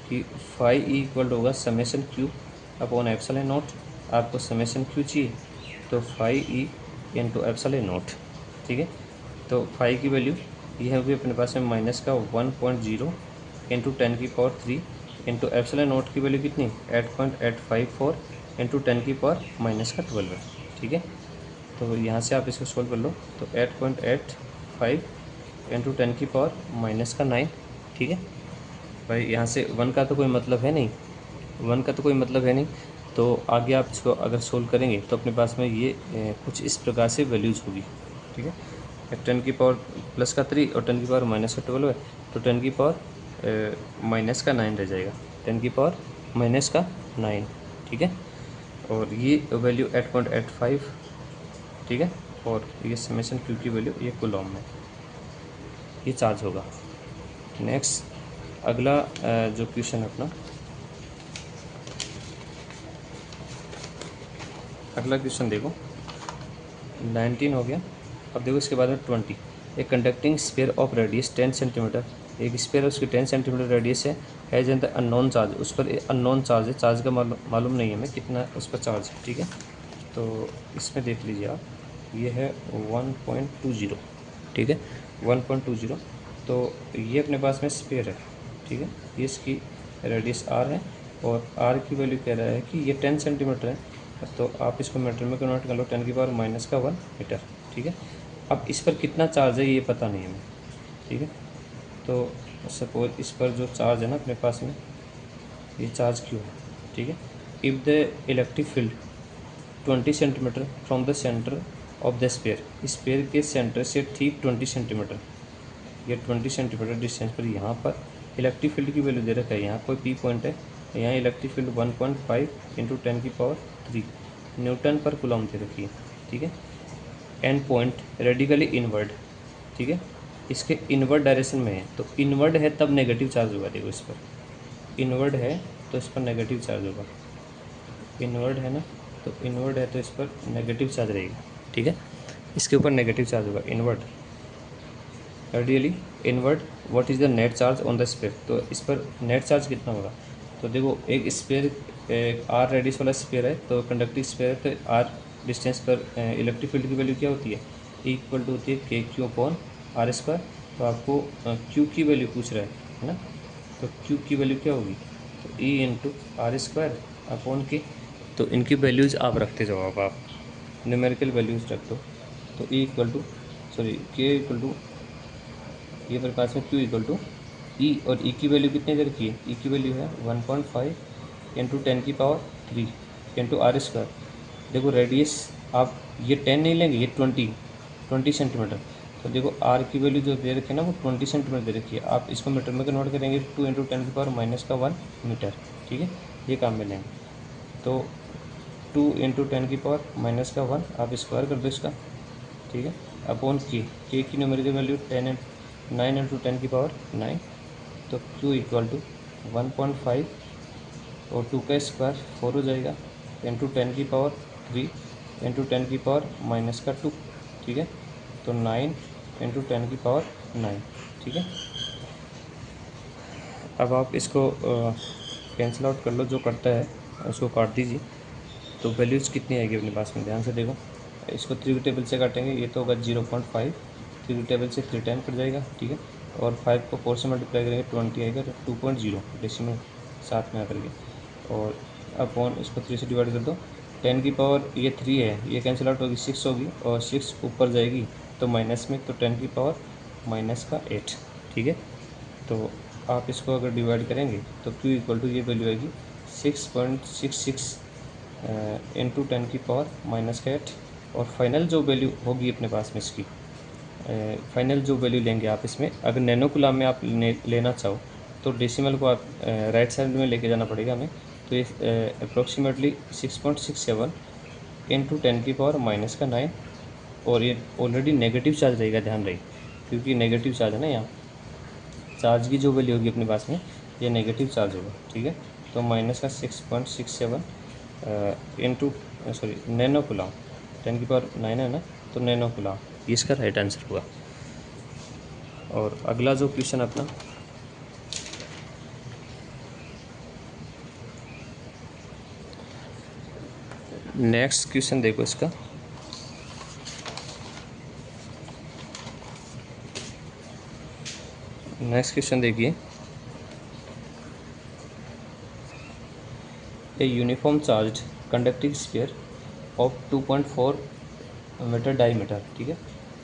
कि फाई ई इक्वल होगा summation Q upon epsilon naught. आपको समेशन क्यू चाहिए तो phi E into epsilon not, ठीक है। तो फाई की वैल्यू ये होगी अपने पास में माइनस का 1.0 इंटू 10⁻³ इंटू एप्सिलॉन नॉट की वैल्यू कितनी 8.854 इंटू 10⁻⁻12 है, ठीक है। तो यहाँ से आप इसको सोल्व कर लो तो 8.85 इंटू 10⁻⁻9, ठीक है। भाई यहाँ से 1 का तो कोई मतलब है नहीं, 1 का तो कोई मतलब है नहीं। तो आगे आप इसको अगर सोल्व करेंगे तो अपने पास में ये कुछ इस प्रकार से वैल्यूज़ होगी, ठीक है। 10⁻+3 और 10⁻⁻12 है, तो 10⁻⁻9 रह जाएगा, 10⁻⁻9, ठीक है। और ये वैल्यू 8.85, ठीक है। और ये समेशन क्यू की वैल्यू ये कूलॉम में ये चार्ज होगा। नेक्स्ट अगला जो क्वेश्चन है अपना, अगला क्वेश्चन देखो 19 हो गया। अब देखो इसके बाद में 20, एक conducting sphere of radius 10 centimetre, एक स्फीयर उसकी 10 सेंटीमीटर रेडियस है, has an the unknown charge, उस पर अननोन चार्ज है, चार्ज का मालूम नहीं है हमें कितना उस पर चार्ज है, ठीक है। तो इसमें देख लीजिए आप, ये है 1.20, ठीक है, 1.20। तो ये अपने पास में स्फीयर है, ठीक है, ये इसकी रेडियस r है और r की वैल्यू कह रहा है कि ये 10 सेंटीमीटर है, तो आप इसको मीटर में कन्वर्ट कर लो 10⁻⁻1 मीटर, ठीक है। अब इस पर कितना चार्ज है ये पता नहीं है हमें, ठीक है। तो सपोज इस पर जो चार्ज है ना अपने पास में, ये चार्ज क्यों है, ठीक है। If the electric field 20 centimetre from the centre of the sphere, sphere के सेंटर से ठीक 20 सेंटीमीटर, ये 20 सेंटीमीटर डिस्टेंस पर यहाँ पर इलेक्ट्रिक फील्ड की वैल्यू दे रखा है, यहाँ कोई पी पॉइंट है, यहाँ इलेक्ट्रिक फील्ड 1.5 इंटू 10⁻³ न्यूटन पर कूलम दे रखी है, ठीक है। एंड पॉइंट रेडिकली इनवर्ड, ठीक है, इसके इनवर्ड डायरेक्शन में है, तो इनवर्ड है तब नेगेटिव चार्ज होगा। देखो इस पर इनवर्ड है तो इस पर नेगेटिव चार्ज होगा, इनवर्ड है ना, तो इनवर्ड है तो इस पर नेगेटिव चार्ज रहेगा, ठीक है, इसके ऊपर नेगेटिव चार्ज होगा। Inward radially inward, what is the net charge on the sphere, तो इस पर नेट चार्ज कितना होगा। तो देखो एक स्फीयर आर रेडियस वाला स्फीयर है, तो कंडक्टिव स्फीयर है, तो आर डिस्टेंस पर इलेक्ट्रिक फील्ड की वैल्यू क्या होती है, इक्वल टू होती है KQ/R²। तो आपको Q की वैल्यू पूछ रहा है ना, तो क्यू की वैल्यू क्या होगी, तो E into R square upon K. तो इनकी वैल्यूज़ आप रखते जाओ, अब आप न्यूमेरिकल वैल्यूज़ रख दो। तो ई इक्वल टू के इक्वल टू ये मेरे पास में क्यू इक्वल टू ई, और ई की वैल्यू कितनी दे रखी है, ई की वैल्यू है 1.5 इंटू 10⁻³ इंटू आर स्क्वायर। देखो रेडियस आप ये 10 नहीं लेंगे, ये 20 सेंटीमीटर। तो देखो आर की वैल्यू जो दे रखी है ना वो 20 सेंटीमीटर दे रखी है, आप इसको मीटर में कन्वर्ट करेंगे 2 इंटू 10⁻⁻1 मीटर, ठीक है, ये काम में लेंगे। तो 2 इंटू 10⁻⁻1 आप स्क्वायर कर दो इसका, ठीक है, अपॉन के की न्यूमेरिकल वैल्यू 9 इंटू 10⁻9। तो Q इक्वल टू 1.5 और 2 का स्क्वायर 4 हो जाएगा इंटू 10⁻³ इंटू 10⁻⁻2, ठीक है। तो 9 इंटू 10⁻9, ठीक है। अब आप इसको कैंसिल आउट कर लो, जो करता है उसको काट दीजिए। तो वैल्यूज़ कितनी आएगी अपने पास में, ध्यान से देखो। इसको 3 टेबल से काटेंगे, ये तो होगा 0.5, 3 टेबल से 3 टाइम कट जाएगा, ठीक है। और 5 को 4 से मल्टीप्लाई करेंगे 20 आएगा, तो 2.0 डेसिमल साथ में आकर के। और अपॉन इसको 3 से डिवाइड कर दो, 10 की पावर ये 3 है, ये कैंसिल आउट होगी, 6 होगी, और 6 ऊपर जाएगी तो माइनस में, तो 10⁻⁻8, ठीक है। तो आप इसको अगर डिवाइड करेंगे तो Q इक्वल टू ये वैल्यू आएगी 6.66 इंटू 10⁻⁻8। और फाइनल जो वैल्यू होगी अपने पास में इसकी, फाइनल जो वैल्यू लेंगे आप इसमें, अगर नैनो कुलाम में आप लेना चाहो तो डेसिमल को आप राइट साइड में लेके जाना पड़ेगा हमें। तो ये अप्रोक्सीमेटली 6.67 इंटू 10⁻⁻9। और ये ऑलरेडी नेगेटिव चार्ज रहेगा, ध्यान रहे, क्योंकि नेगेटिव चार्ज है ना, यहाँ चार्ज की जो वैल्यू होगी अपने पास में ये नेगेटिव चार्ज होगा, ठीक है। तो माइनस का 6.67 इंटू नैनो कुलाम, 10⁻9 है ना, तो नैनो कुलाम, ये इसका राइट आंसर हुआ। और अगला जो क्वेश्चन अपना, नेक्स्ट क्वेश्चन देखो इसका। नेक्स्ट क्वेश्चन देखिए, a uniform charge conducting sphere of 2.4 metre diameter, ठीक है।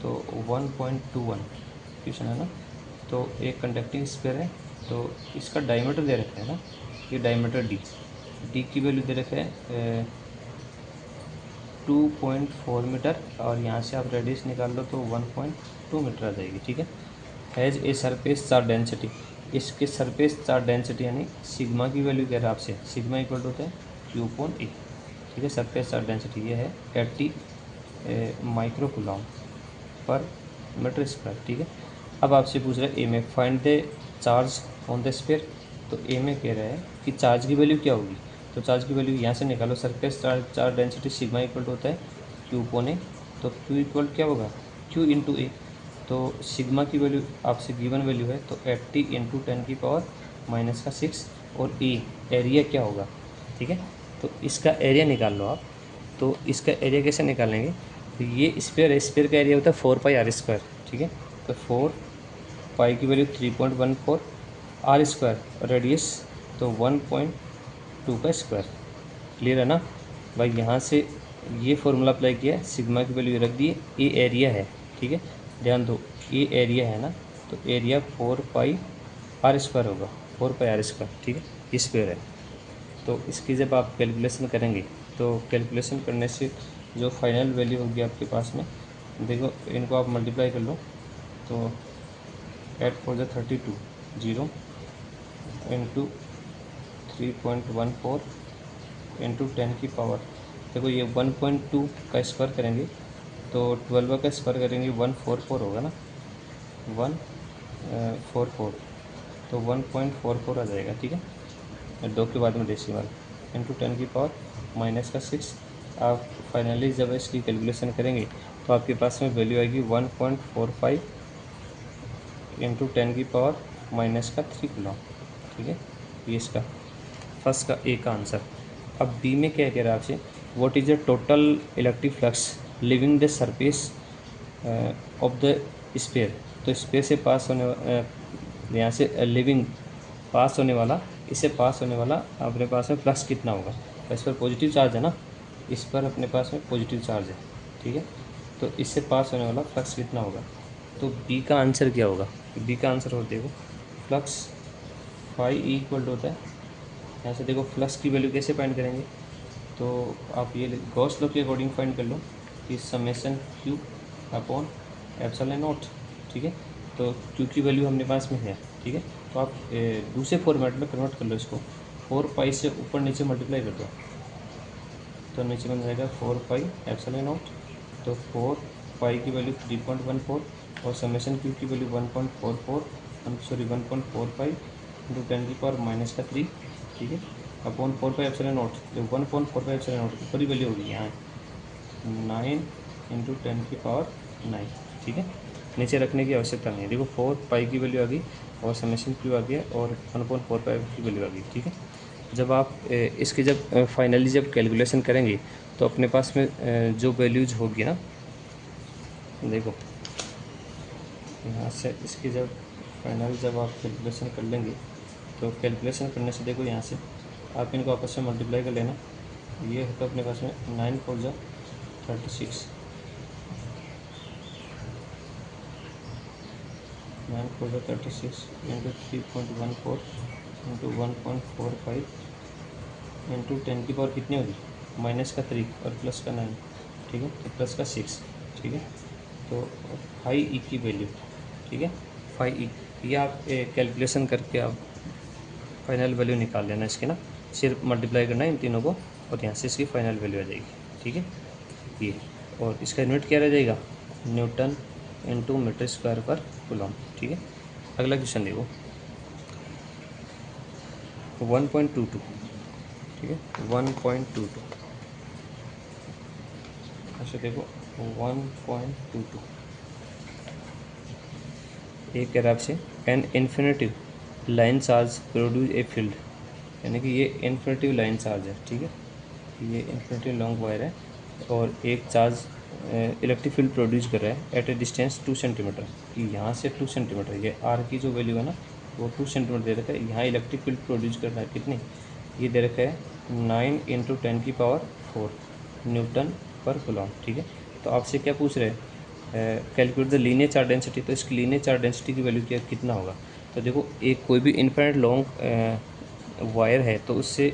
तो 1.21 क्वेश्चन है ना। तो एक कंडक्टिंग स्फीयर है, तो इसका डायमीटर दे रखा है ना, ये डायमीटर डी की वैल्यू दे रखा है 2.4 मीटर, और यहाँ से आप रेडियस निकाल लो तो 1.2 मीटर आ जाएगी, ठीक है। Has a surface charge density, इसके सरफेस चार्ज डेंसिटी यानी सिग्मा की वैल्यू कह रहा है आपसे, सिग्मा इक्वल होता है Q/A, ठीक है। सरफेस चार्ज डेंसिटी ये है 80 micro coulomb per metre square, ठीक है। अब आपसे पूछ रहा है ए में find the charge on the sphere. तो ए में कह रहा है कि चार्ज की वैल्यू क्या होगी, तो चार्ज की वैल्यू यहाँ से निकालो, surface charge density sigma equal होता है Q/A। तो Q इक्वल क्या होगा, Q इंटू ए। तो सिग्मा की वैल्यू आपसे गिवन वैल्यू है, तो 80 इंटू 10⁻⁻6। और ए एरिया क्या होगा, ठीक है। तो इसका एरिया निकाल लो आप। तो इसका एरिया कैसे निकालेंगे, तो ये स्फीयर है, स्फीयर का एरिया होता है 4πr², ठीक है। तो 4π की वैल्यू 3.14 आर स्क्वायर, रेडियस तो 1.2 का स्क्वायर। क्लियर है ना भाई। यहाँ से ये फॉर्मूला अप्लाई किया है, सिग्मा की वैल्यू रख दी, ये एरिया है, ठीक है। ध्यान दो, ये एरिया है ना, तो एरिया 4πr² होगा, 4πr², ठीक है, ये स्क्वायर है। तो इसकी जब आप कैलकुलेशन करेंगे, तो कैलकुलेशन करने से जो फाइनल वैल्यू होगी आपके पास में, देखो इनको आप मल्टीप्लाई कर लो, तो 8 4 जा 32, 0 इंटू 3.14 इंटू 10 की पावर, देखो ये 1.2 का स्क्वायर करेंगे तो 12 का स्क्वायर करेंगे 144 होगा ना, 144, तो 1.44 आ जाएगा, ठीक है। 2 के बाद में डेसिमल इंटू 10 की पावर -6। आप फाइनली जब इसकी कैलकुलेशन करेंगे तो आपके पास में वैल्यू आएगी 1.45 इंटू 10 की पावर -3 कूलम, ठीक है। ये इसका फर्स्ट का ए का आंसर। अब बी में क्या कह रहा है आपसे, what is the total electric flux living the surface of the sphere. तो स्फीयर से पास होने यहाँ से लिविंग पास होने वाला, इससे पास होने वाला अपने पास में फ्लक्स कितना होगा। तो इस पर पॉजिटिव चार्ज है ना, इस पर अपने पास में पॉजिटिव चार्ज है, ठीक है। तो इससे पास होने वाला फ्लक्स कितना होगा। तो बी का आंसर क्या होगा, बी का आंसर हो देखो फ्लक्स फाई इक्वल टू होता है, यहाँ से देखो फ्लक्स की वैल्यू कैसे फाइंड करेंगे। तो आप ये गॉस लॉ के अकॉर्डिंग फाइंड कर लो कि summation Q upon epsilon not, ठीक है। तो क्यू की वैल्यू अपने पास में है, ठीक है। तो आप दूसरे फॉर्मेट में कन्वर्ट कर लो इसको, 4 पाई से ऊपर नीचे मल्टीप्लाई कर दो, तो नीचे बन जाएगा 4 पाई एप्सिलॉन नॉट। तो 4 पाई की वैल्यू 3.14 और समेशन क्यू की वैल्यू 1.45 इंटू 10⁻³ ठीक है, अपॉन 4 पाई एप्सिलॉन नॉट। जो 1.45 एप्सिलॉन नॉट ऊपर ही वैल्यू होगी यहाँ 9 इंटू 10⁻⁹, ठीक है। नीचे रखने की आवश्यकता नहीं है। देखो 4 पाई की वैल्यू आ गई और समेशन क्यू आ गया और 1.45 की वैल्यू आ गई, ठीक है। जब आप इसकी जब फाइनली जब कैलकुलेशन करेंगे तो अपने पास में जो वैल्यूज होगी ना, देखो यहाँ से इसकी जब फाइनल जब आप कैलकुलेशन कर लेंगे तो कैलकुलेशन करने से देखो यहाँ से आप इनको आपस में मल्टीप्लाई कर लेना। ये है तो अपने पास में 9 4 जा 36, 9 4 जा 36 इंटू 3.14 इंटू 1.45 इंटू 10⁻³ कितनी होगी, -3 और +9, ठीक है। तो +6, ठीक है। तो फाई ई की वैल्यू, ठीक है, फाई ई, ये आप कैलकुलेशन करके आप फाइनल वैल्यू निकाल लेना इसकी ना, सिर्फ मल्टीप्लाई करना है इन तीनों को और यहाँ से इसकी फाइनल वैल्यू आ जाएगी, ठीक है। ये और इसका यूनिट क्या रह जाएगा, न्यूटन इंटू मीटर स्क्वायर पर कूलम, ठीक है। अगला क्वेश्चन देखो 1.22, ठीक है 1.22, अच्छा देखो 1.22 एक कह रहा आपसे an infinitive line charge produce a field, यानी कि ये इन्फिनेटिव लाइन चार्ज है, ठीक है। ये इन्फिनेटिव लॉन्ग वायर है और एक चार्ज इलेक्ट्रिक फील्ड प्रोड्यूस कर रहा है एट ए डिस्टेंस 2 सेंटीमीटर, कि यहाँ से 2 सेंटीमीटर, ये आर की जो वैल्यू है ना वो 2 सेंटीमीटर दे रखा है। यहाँ इलेक्ट्रिक फील्ड प्रोड्यूस कर रहा है कितनी, ये दे रखा है 9 इंटू 10⁻⁴ न्यूटन पर कूलम, ठीक है। तो आपसे क्या पूछ रहे हैं, calculate the linear charge density, तो इसकी लीनियर चार्ज डेंसिटी की वैल्यू क्या कितना होगा। तो देखो एक कोई भी इनफाइनाइट लॉन्ग वायर है तो उससे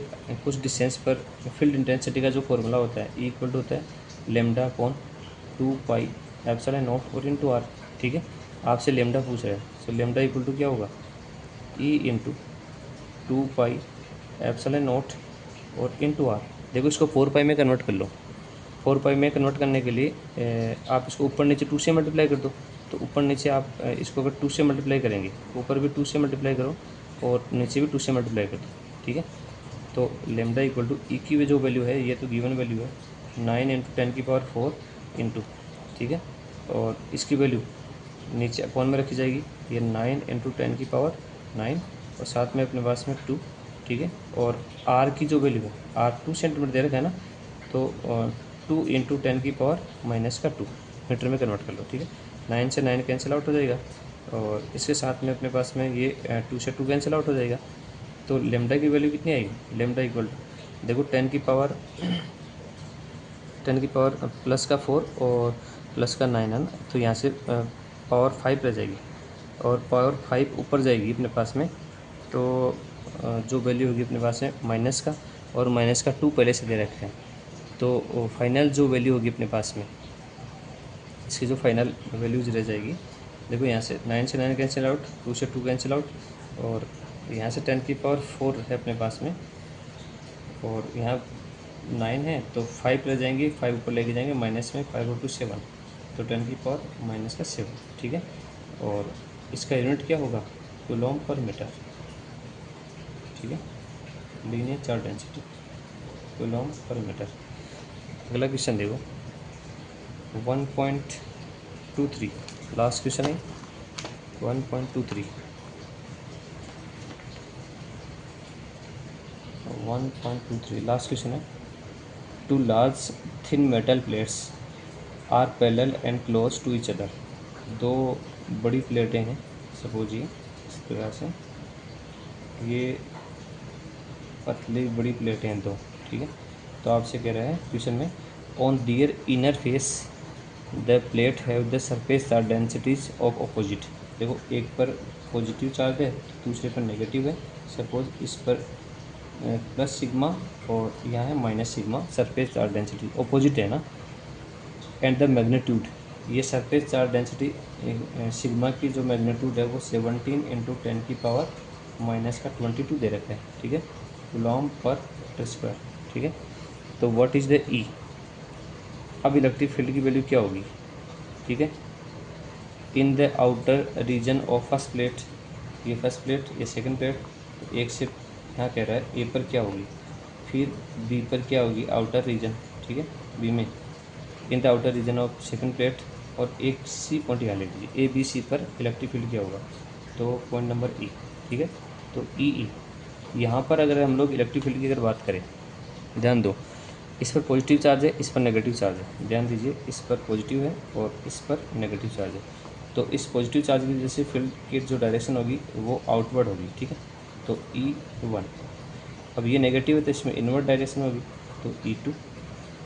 कुछ डिस्टेंस पर फील्ड इंटेंसिटी का जो फॉर्मूला होता है ई इक्वल टू होता है lambda upon 2 pi epsilon not और इंटू आर, ठीक है। आपसे लेमडा पूछ रहा है, तो लेमडा इक्वल टू क्या होगा, E into 2 pi epsilon not और इंटू आर। देखो इसको 4 पाई में कन्वर्ट कर लो, 4 पाई में कन्वर्ट करने के लिए आप इसको ऊपर नीचे 2 से मल्टीप्लाई कर दो। तो ऊपर नीचे आप इसको अगर 2 से मल्टीप्लाई करेंगे, ऊपर भी 2 से मल्टीप्लाई करो और नीचे भी 2 से मल्टीप्लाई कर दो, ठीक है। तो लेमडा इक्वल टू ई की जो वैल्यू है, ये तो गिवन वैल्यू है 9 इंटू 10⁻⁴ इंटू, ठीक है। और इसकी वैल्यू नीचे अपॉन में रखी जाएगी, ये 9 इंटू 10⁻⁹ और साथ में अपने पास में 2, ठीक है। और आर की जो वैल्यू है, आर 2 सेंटीमीटर दे रखा है ना, तो 2 इंटू 10⁻⁻² मीटर में कन्वर्ट कर लो, ठीक है। 9 से 9 कैंसिल आउट हो जाएगा और इसके साथ में अपने पास में ये 2 से 2 कैंसिल आउट हो जाएगा। तो लेमडा की वैल्यू कितनी आएगी, लेमडा इक्वल टू देखो 10⁻⁴ प्लस का 4 और प्लस का 9 है ना, तो यहाँ से पावर 5 रह जाएगी और पावर 5 ऊपर जाएगी अपने पास में। तो जो वैल्यू होगी अपने पास में माइनस का और माइनस का 2 पहले से दे रखे हैं। तो फाइनल जो वैल्यू होगी अपने पास में, इसकी जो फाइनल वैल्यूज रह जाएगी, देखो यहाँ से 9 से 9 कैंसिल आउट, 2 से 2 कैंसिल आउट और यहाँ से 10⁻⁴ है अपने पास में और यहाँ 9 है तो 5 रह जाएंगे, 5 ऊपर लेके जाएंगे माइनस में, 5 और 2 7, तो 10⁻⁻⁷, ठीक है। और इसका यूनिट क्या होगा, कूलम पर मीटर, ठीक है, linear charge density coulomb per metre. अगला क्वेश्चन देखो 1.23, लास्ट क्वेश्चन है 1.23, 1.23 लास्ट क्वेश्चन है। Two large thin metal plates are parallel and close to each other, दो बड़ी प्लेटें हैं सपोज ये इस प्रकार से, ये पतली बड़ी प्लेटें हैं दो, ठीक है। तो आपसे कह रहा है क्वेश्चन में, on their inner face the plate have the surface charge densities of opposite. देखो एक पर पॉजिटिव चार्ज है तो दूसरे पर नेगेटिव है। सपोज इस पर प्लस सिग्मा और यहाँ है minus sigma, surface charge density opposite है ना। एंड द मैग्नीट्यूड, ये सरफेस चार्ज डेंसिटी सिग्मा की जो मैग्नीट्यूड है वो 17 इंटू 10 की पावर माइनस का 22 दे रखा है, ठीक है, कूलॉम पर मीटर स्क्वायर, ठीक है। तो व्हाट इज़ द ई। अब इलेक्ट्रिक फील्ड की वैल्यू क्या होगी, ठीक है। In the outer region of first plate, ये फर्स्ट प्लेट ये सेकंड प्लेट, तो एक से यहाँ कह रहा है ए पर क्या होगी, फिर बी पर क्या होगी आउटर रीजन, ठीक है, बी में in the outer region of second plate, और एक सी पॉइंट यहाँ ले लीजिए, ए बी सी पर इलेक्ट्रिक फील्ड क्या होगा, तो पॉइंट नंबर ई, ठीक है। तो ई यहाँ पर अगर हम लोग इलेक्ट्रिक फील्ड की अगर बात करें, ध्यान दो, इस पर पॉजिटिव चार्ज है, इस पर नेगेटिव चार्ज है, ध्यान दीजिए, इस पर पॉजिटिव है और इस पर नेगेटिव चार्ज है। तो इस पॉजिटिव चार्ज की वजह से फील्ड की जो डायरेक्शन होगी वो आउटवर्ड होगी, ठीक है। तो E1, अब ये नेगेटिव है तो इसमें इनवर्ड डायरेक्शन होगी, तो E2।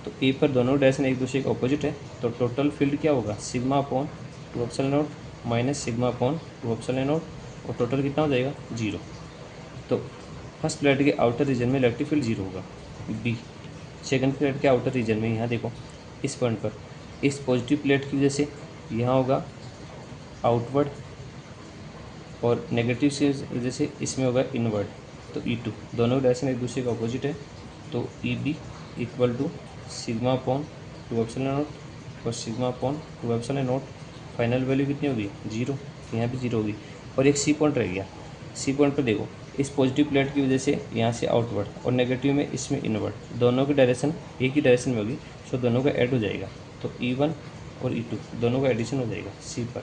तो ए पर दोनों डायरेक्शन एक दूसरे के ऑपोजिट है, तो टोटल फील्ड क्या होगा, sigma upon 2 epsilon not minus sigma upon 2 epsilon not, और टोटल कितना हो जाएगा 0। तो फर्स्ट प्लेट के आउटर रीजन में इलेक्ट्रिक फील्ड 0 होगा। बी सेकंड प्लेट के आउटर रीजन में, यहाँ देखो इस पॉइंट पर इस पॉजिटिव प्लेट की वजह से यहाँ होगा आउटवर्ड, और नेगेटिव से वजह से इसमें होगा इनवर्ड। तो E2 दोनों डायरेक्शन एक दूसरे का अपोजिट है, तो EB equal to sigma upon 2 epsilon not और sigma upon 2 epsilon nought. Final value कितनी होगी 0, यहाँ भी 0 होगी। और एक सी पॉइंट रह गया, सी पॉइंट पर देखो इस पॉजिटिव प्लेट की वजह से यहाँ से आउटवर्ड और नेगेटिव में इसमें इनवर्ड, दोनों की डायरेक्शन एक ही डायरेक्शन में होगी, सो दोनों का ऐड हो जाएगा। तो E1 और E2 दोनों का एडिशन हो जाएगा सी पर।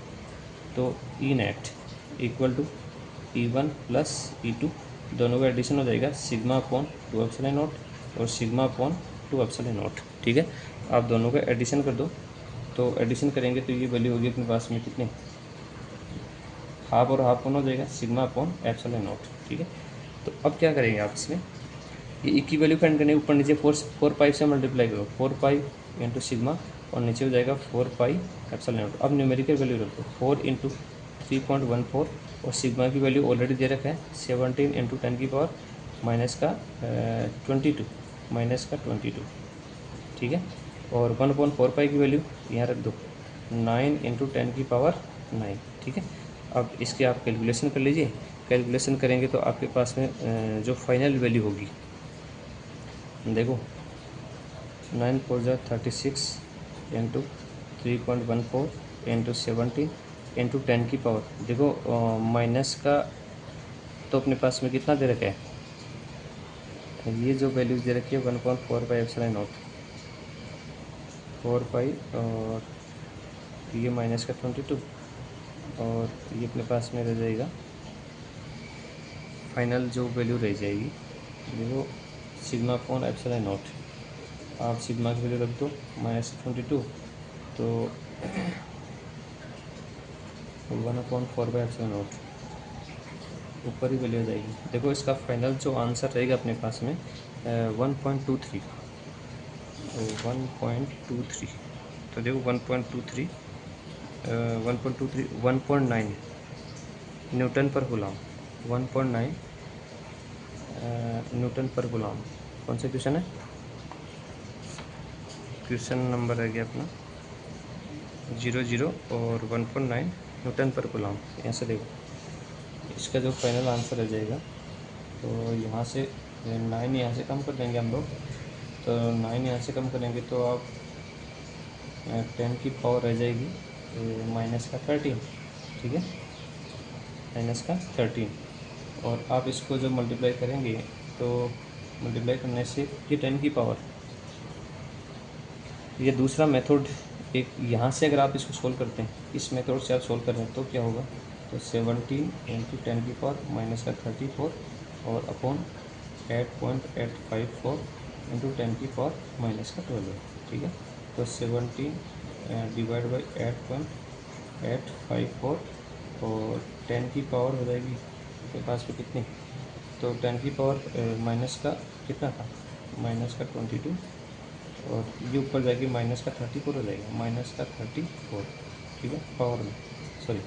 तो E net equal to E1 plus E2 दोनों का एडिशन हो जाएगा सिग्मा अपॉन 2 एप्सिलॉन नॉट और सिग्मा अपॉन 2 एप्सिलॉन नॉट, ठीक है। आप दोनों का एडिशन कर दो, तो एडिशन करेंगे तो ये वैल्यू होगी अपने पास में कितने, हाफ और हाफ कौन हो जाएगा, सिग्मा अपॉन एप्सिलॉन नॉट, ठीक है। तो अब क्या करेंगे आप इसमें, ये एक की वैल्यू फाइंड करने ऊपर नीचे 4 पाई से मल्टीप्लाई करो, 4 पाई इंटू सिग्मा और नीचे हो जाएगा 4 पाई एप्सिलॉन नॉट। अब न्यूमेरिकल वैल्यू रख दो 4 इंटू 3.14 और सिग्मा की वैल्यू ऑलरेडी दे रखा है 17 इंटू 10 की पावर माइनस का 22 माइनस का 22, ठीक है। और 1/4 पाई की वैल्यू यहाँ रख दो 9 इंटू 10 की पावर 9, ठीक है। अब इसके आप कैलकुलेशन कर लीजिए, कैलकुलेशन करेंगे तो आपके पास में जो फाइनल वैल्यू होगी, देखो 9 4 जा 36 इंटू 3.14 इंटू 17 इंटू 10 की पावर, देखो माइनस का तो अपने पास में कितना दे रखा है, ये जो वैल्यूज दे रखी है 1/4 पाई एप्सिलॉन नॉट 4 पाई, और ये माइनस का 22, और ये अपने पास में रह जाएगा फाइनल जो वैल्यू रह जाएगी, देखो सिग्मा अपॉन एप्सिलॉन नॉट, आप सिग्मा की वैल्यू रख दो -22, तो 1/4 पाई एप्सिलॉन नॉट ऊपर ही वैल्यू आ जाएगी। देखो इसका फाइनल जो आंसर रहेगा अपने पास में 1.23, 1.23, तो देखो 1.23 1.9 न्यूटन पर गुलाम, 1.9 न्यूटन पर गुलाम। कौन सा क्वेश्चन है, क्वेश्चन नंबर है गया अपना 00 और 1.9 न्यूटन पर गुलाम। यहाँ से देखो इसका जो फाइनल आंसर आ जाएगा, तो यहाँ से 9 यहाँ से कम कर देंगे हम लोग, तो 9 यहाँ से कम करेंगे तो आप 10 की पावर रह जाएगी माइनस का 13, ठीक है, माइनस का 13। और आप इसको जब मल्टीप्लाई करेंगे तो मल्टीप्लाई करने से ये 10 की पावर, ये दूसरा मेथड एक यहाँ से अगर आप इसको सोल्व करते हैं, इस मेथड से आप सोल्व कर रहे हैं तो क्या होगा, तो 17 इंटू 10 की पावर माइनस का 34 और अपॉन 8.854 इंटू 10 की पावर माइनस का 12, ठीक है। तो 17 डिवाइड बाई 8.854 और 10 की पावर हो जाएगी आपके पास में कितनी तो 10 की पावर माइनस का कितना था, माइनस का 22, और ये ऊपर जाके माइनस का 34 हो जाएगा, माइनस का 34, ठीक है, पावर में, सॉरी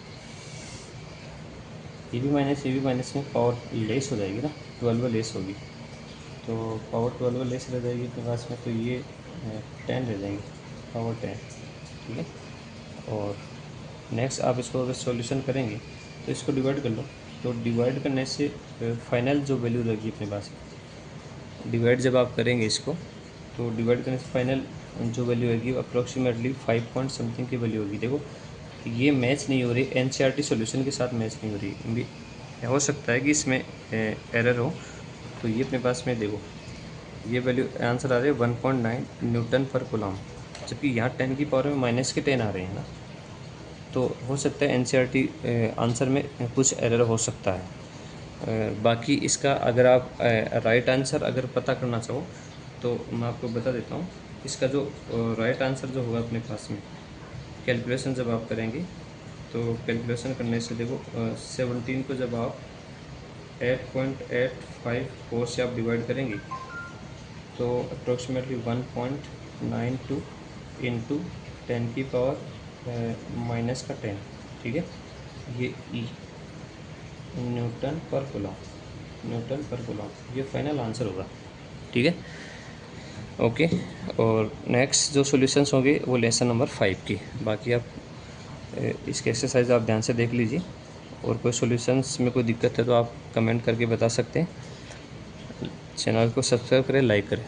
ये भी माइनस में पावर लेस हो जाएगी ना, 12 लेस होगी, तो पावर 12 लेस रह जाएगी अपने पास में, तो ये 10 रह जाएंगे, पावर 10, ठीक है। और नेक्स्ट आप इसको अगर सॉल्यूशन करेंगे तो इसको डिवाइड कर लो, तो डिवाइड करने से फाइनल जो वैल्यू रहेगी अपने पास, डिवाइड जब आप करेंगे इसको, तो डिवाइड करने से फाइनल जो वैल्यू होगी अप्रोक्सीमेटली 5 पॉइंट समथिंग की वैल्यू होगी। देखो ये मैच नहीं हो रही, एनसीईआरटी सॉल्यूशन के साथ मैच नहीं हो रही, हो सकता है कि इसमें एरर हो। तो ये अपने पास में देखो ये वैल्यू आंसर आ रहे हैं 1.9 न्यूटन पर कूलम, जबकि यहाँ 10 की पावर में माइनस के 10 आ रहे हैं ना, तो हो सकता है एनसीईआरटी आंसर में कुछ एरर हो सकता है। बाकी इसका अगर आप राइट आंसर अगर पता करना चाहो तो मैं आपको बता देता हूँ, इसका जो राइट आंसर जो होगा अपने पास में, कैलकुलेशन जब आप करेंगे तो कैलकुलेशन करने से देखो 17 को जब आप 8.854 से आप डिवाइड करेंगे तो अप्रोक्सीमेटली 1.92 इंटू 10 की पावर माइनस का 10, ठीक है, ये ई न्यूटन पर कूलम, ये फाइनल आंसर होगा, ठीक है, ओके। और नेक्स्ट जो सॉल्यूशंस होंगे वो लेसन नंबर 5 की, बाकी आप इसके एक्सरसाइज आप ध्यान से देख लीजिए, और कोई सॉल्यूशंस में कोई दिक्कत है तो आप कमेंट करके बता सकते हैं। चैनल को सब्सक्राइब करें, लाइक करें।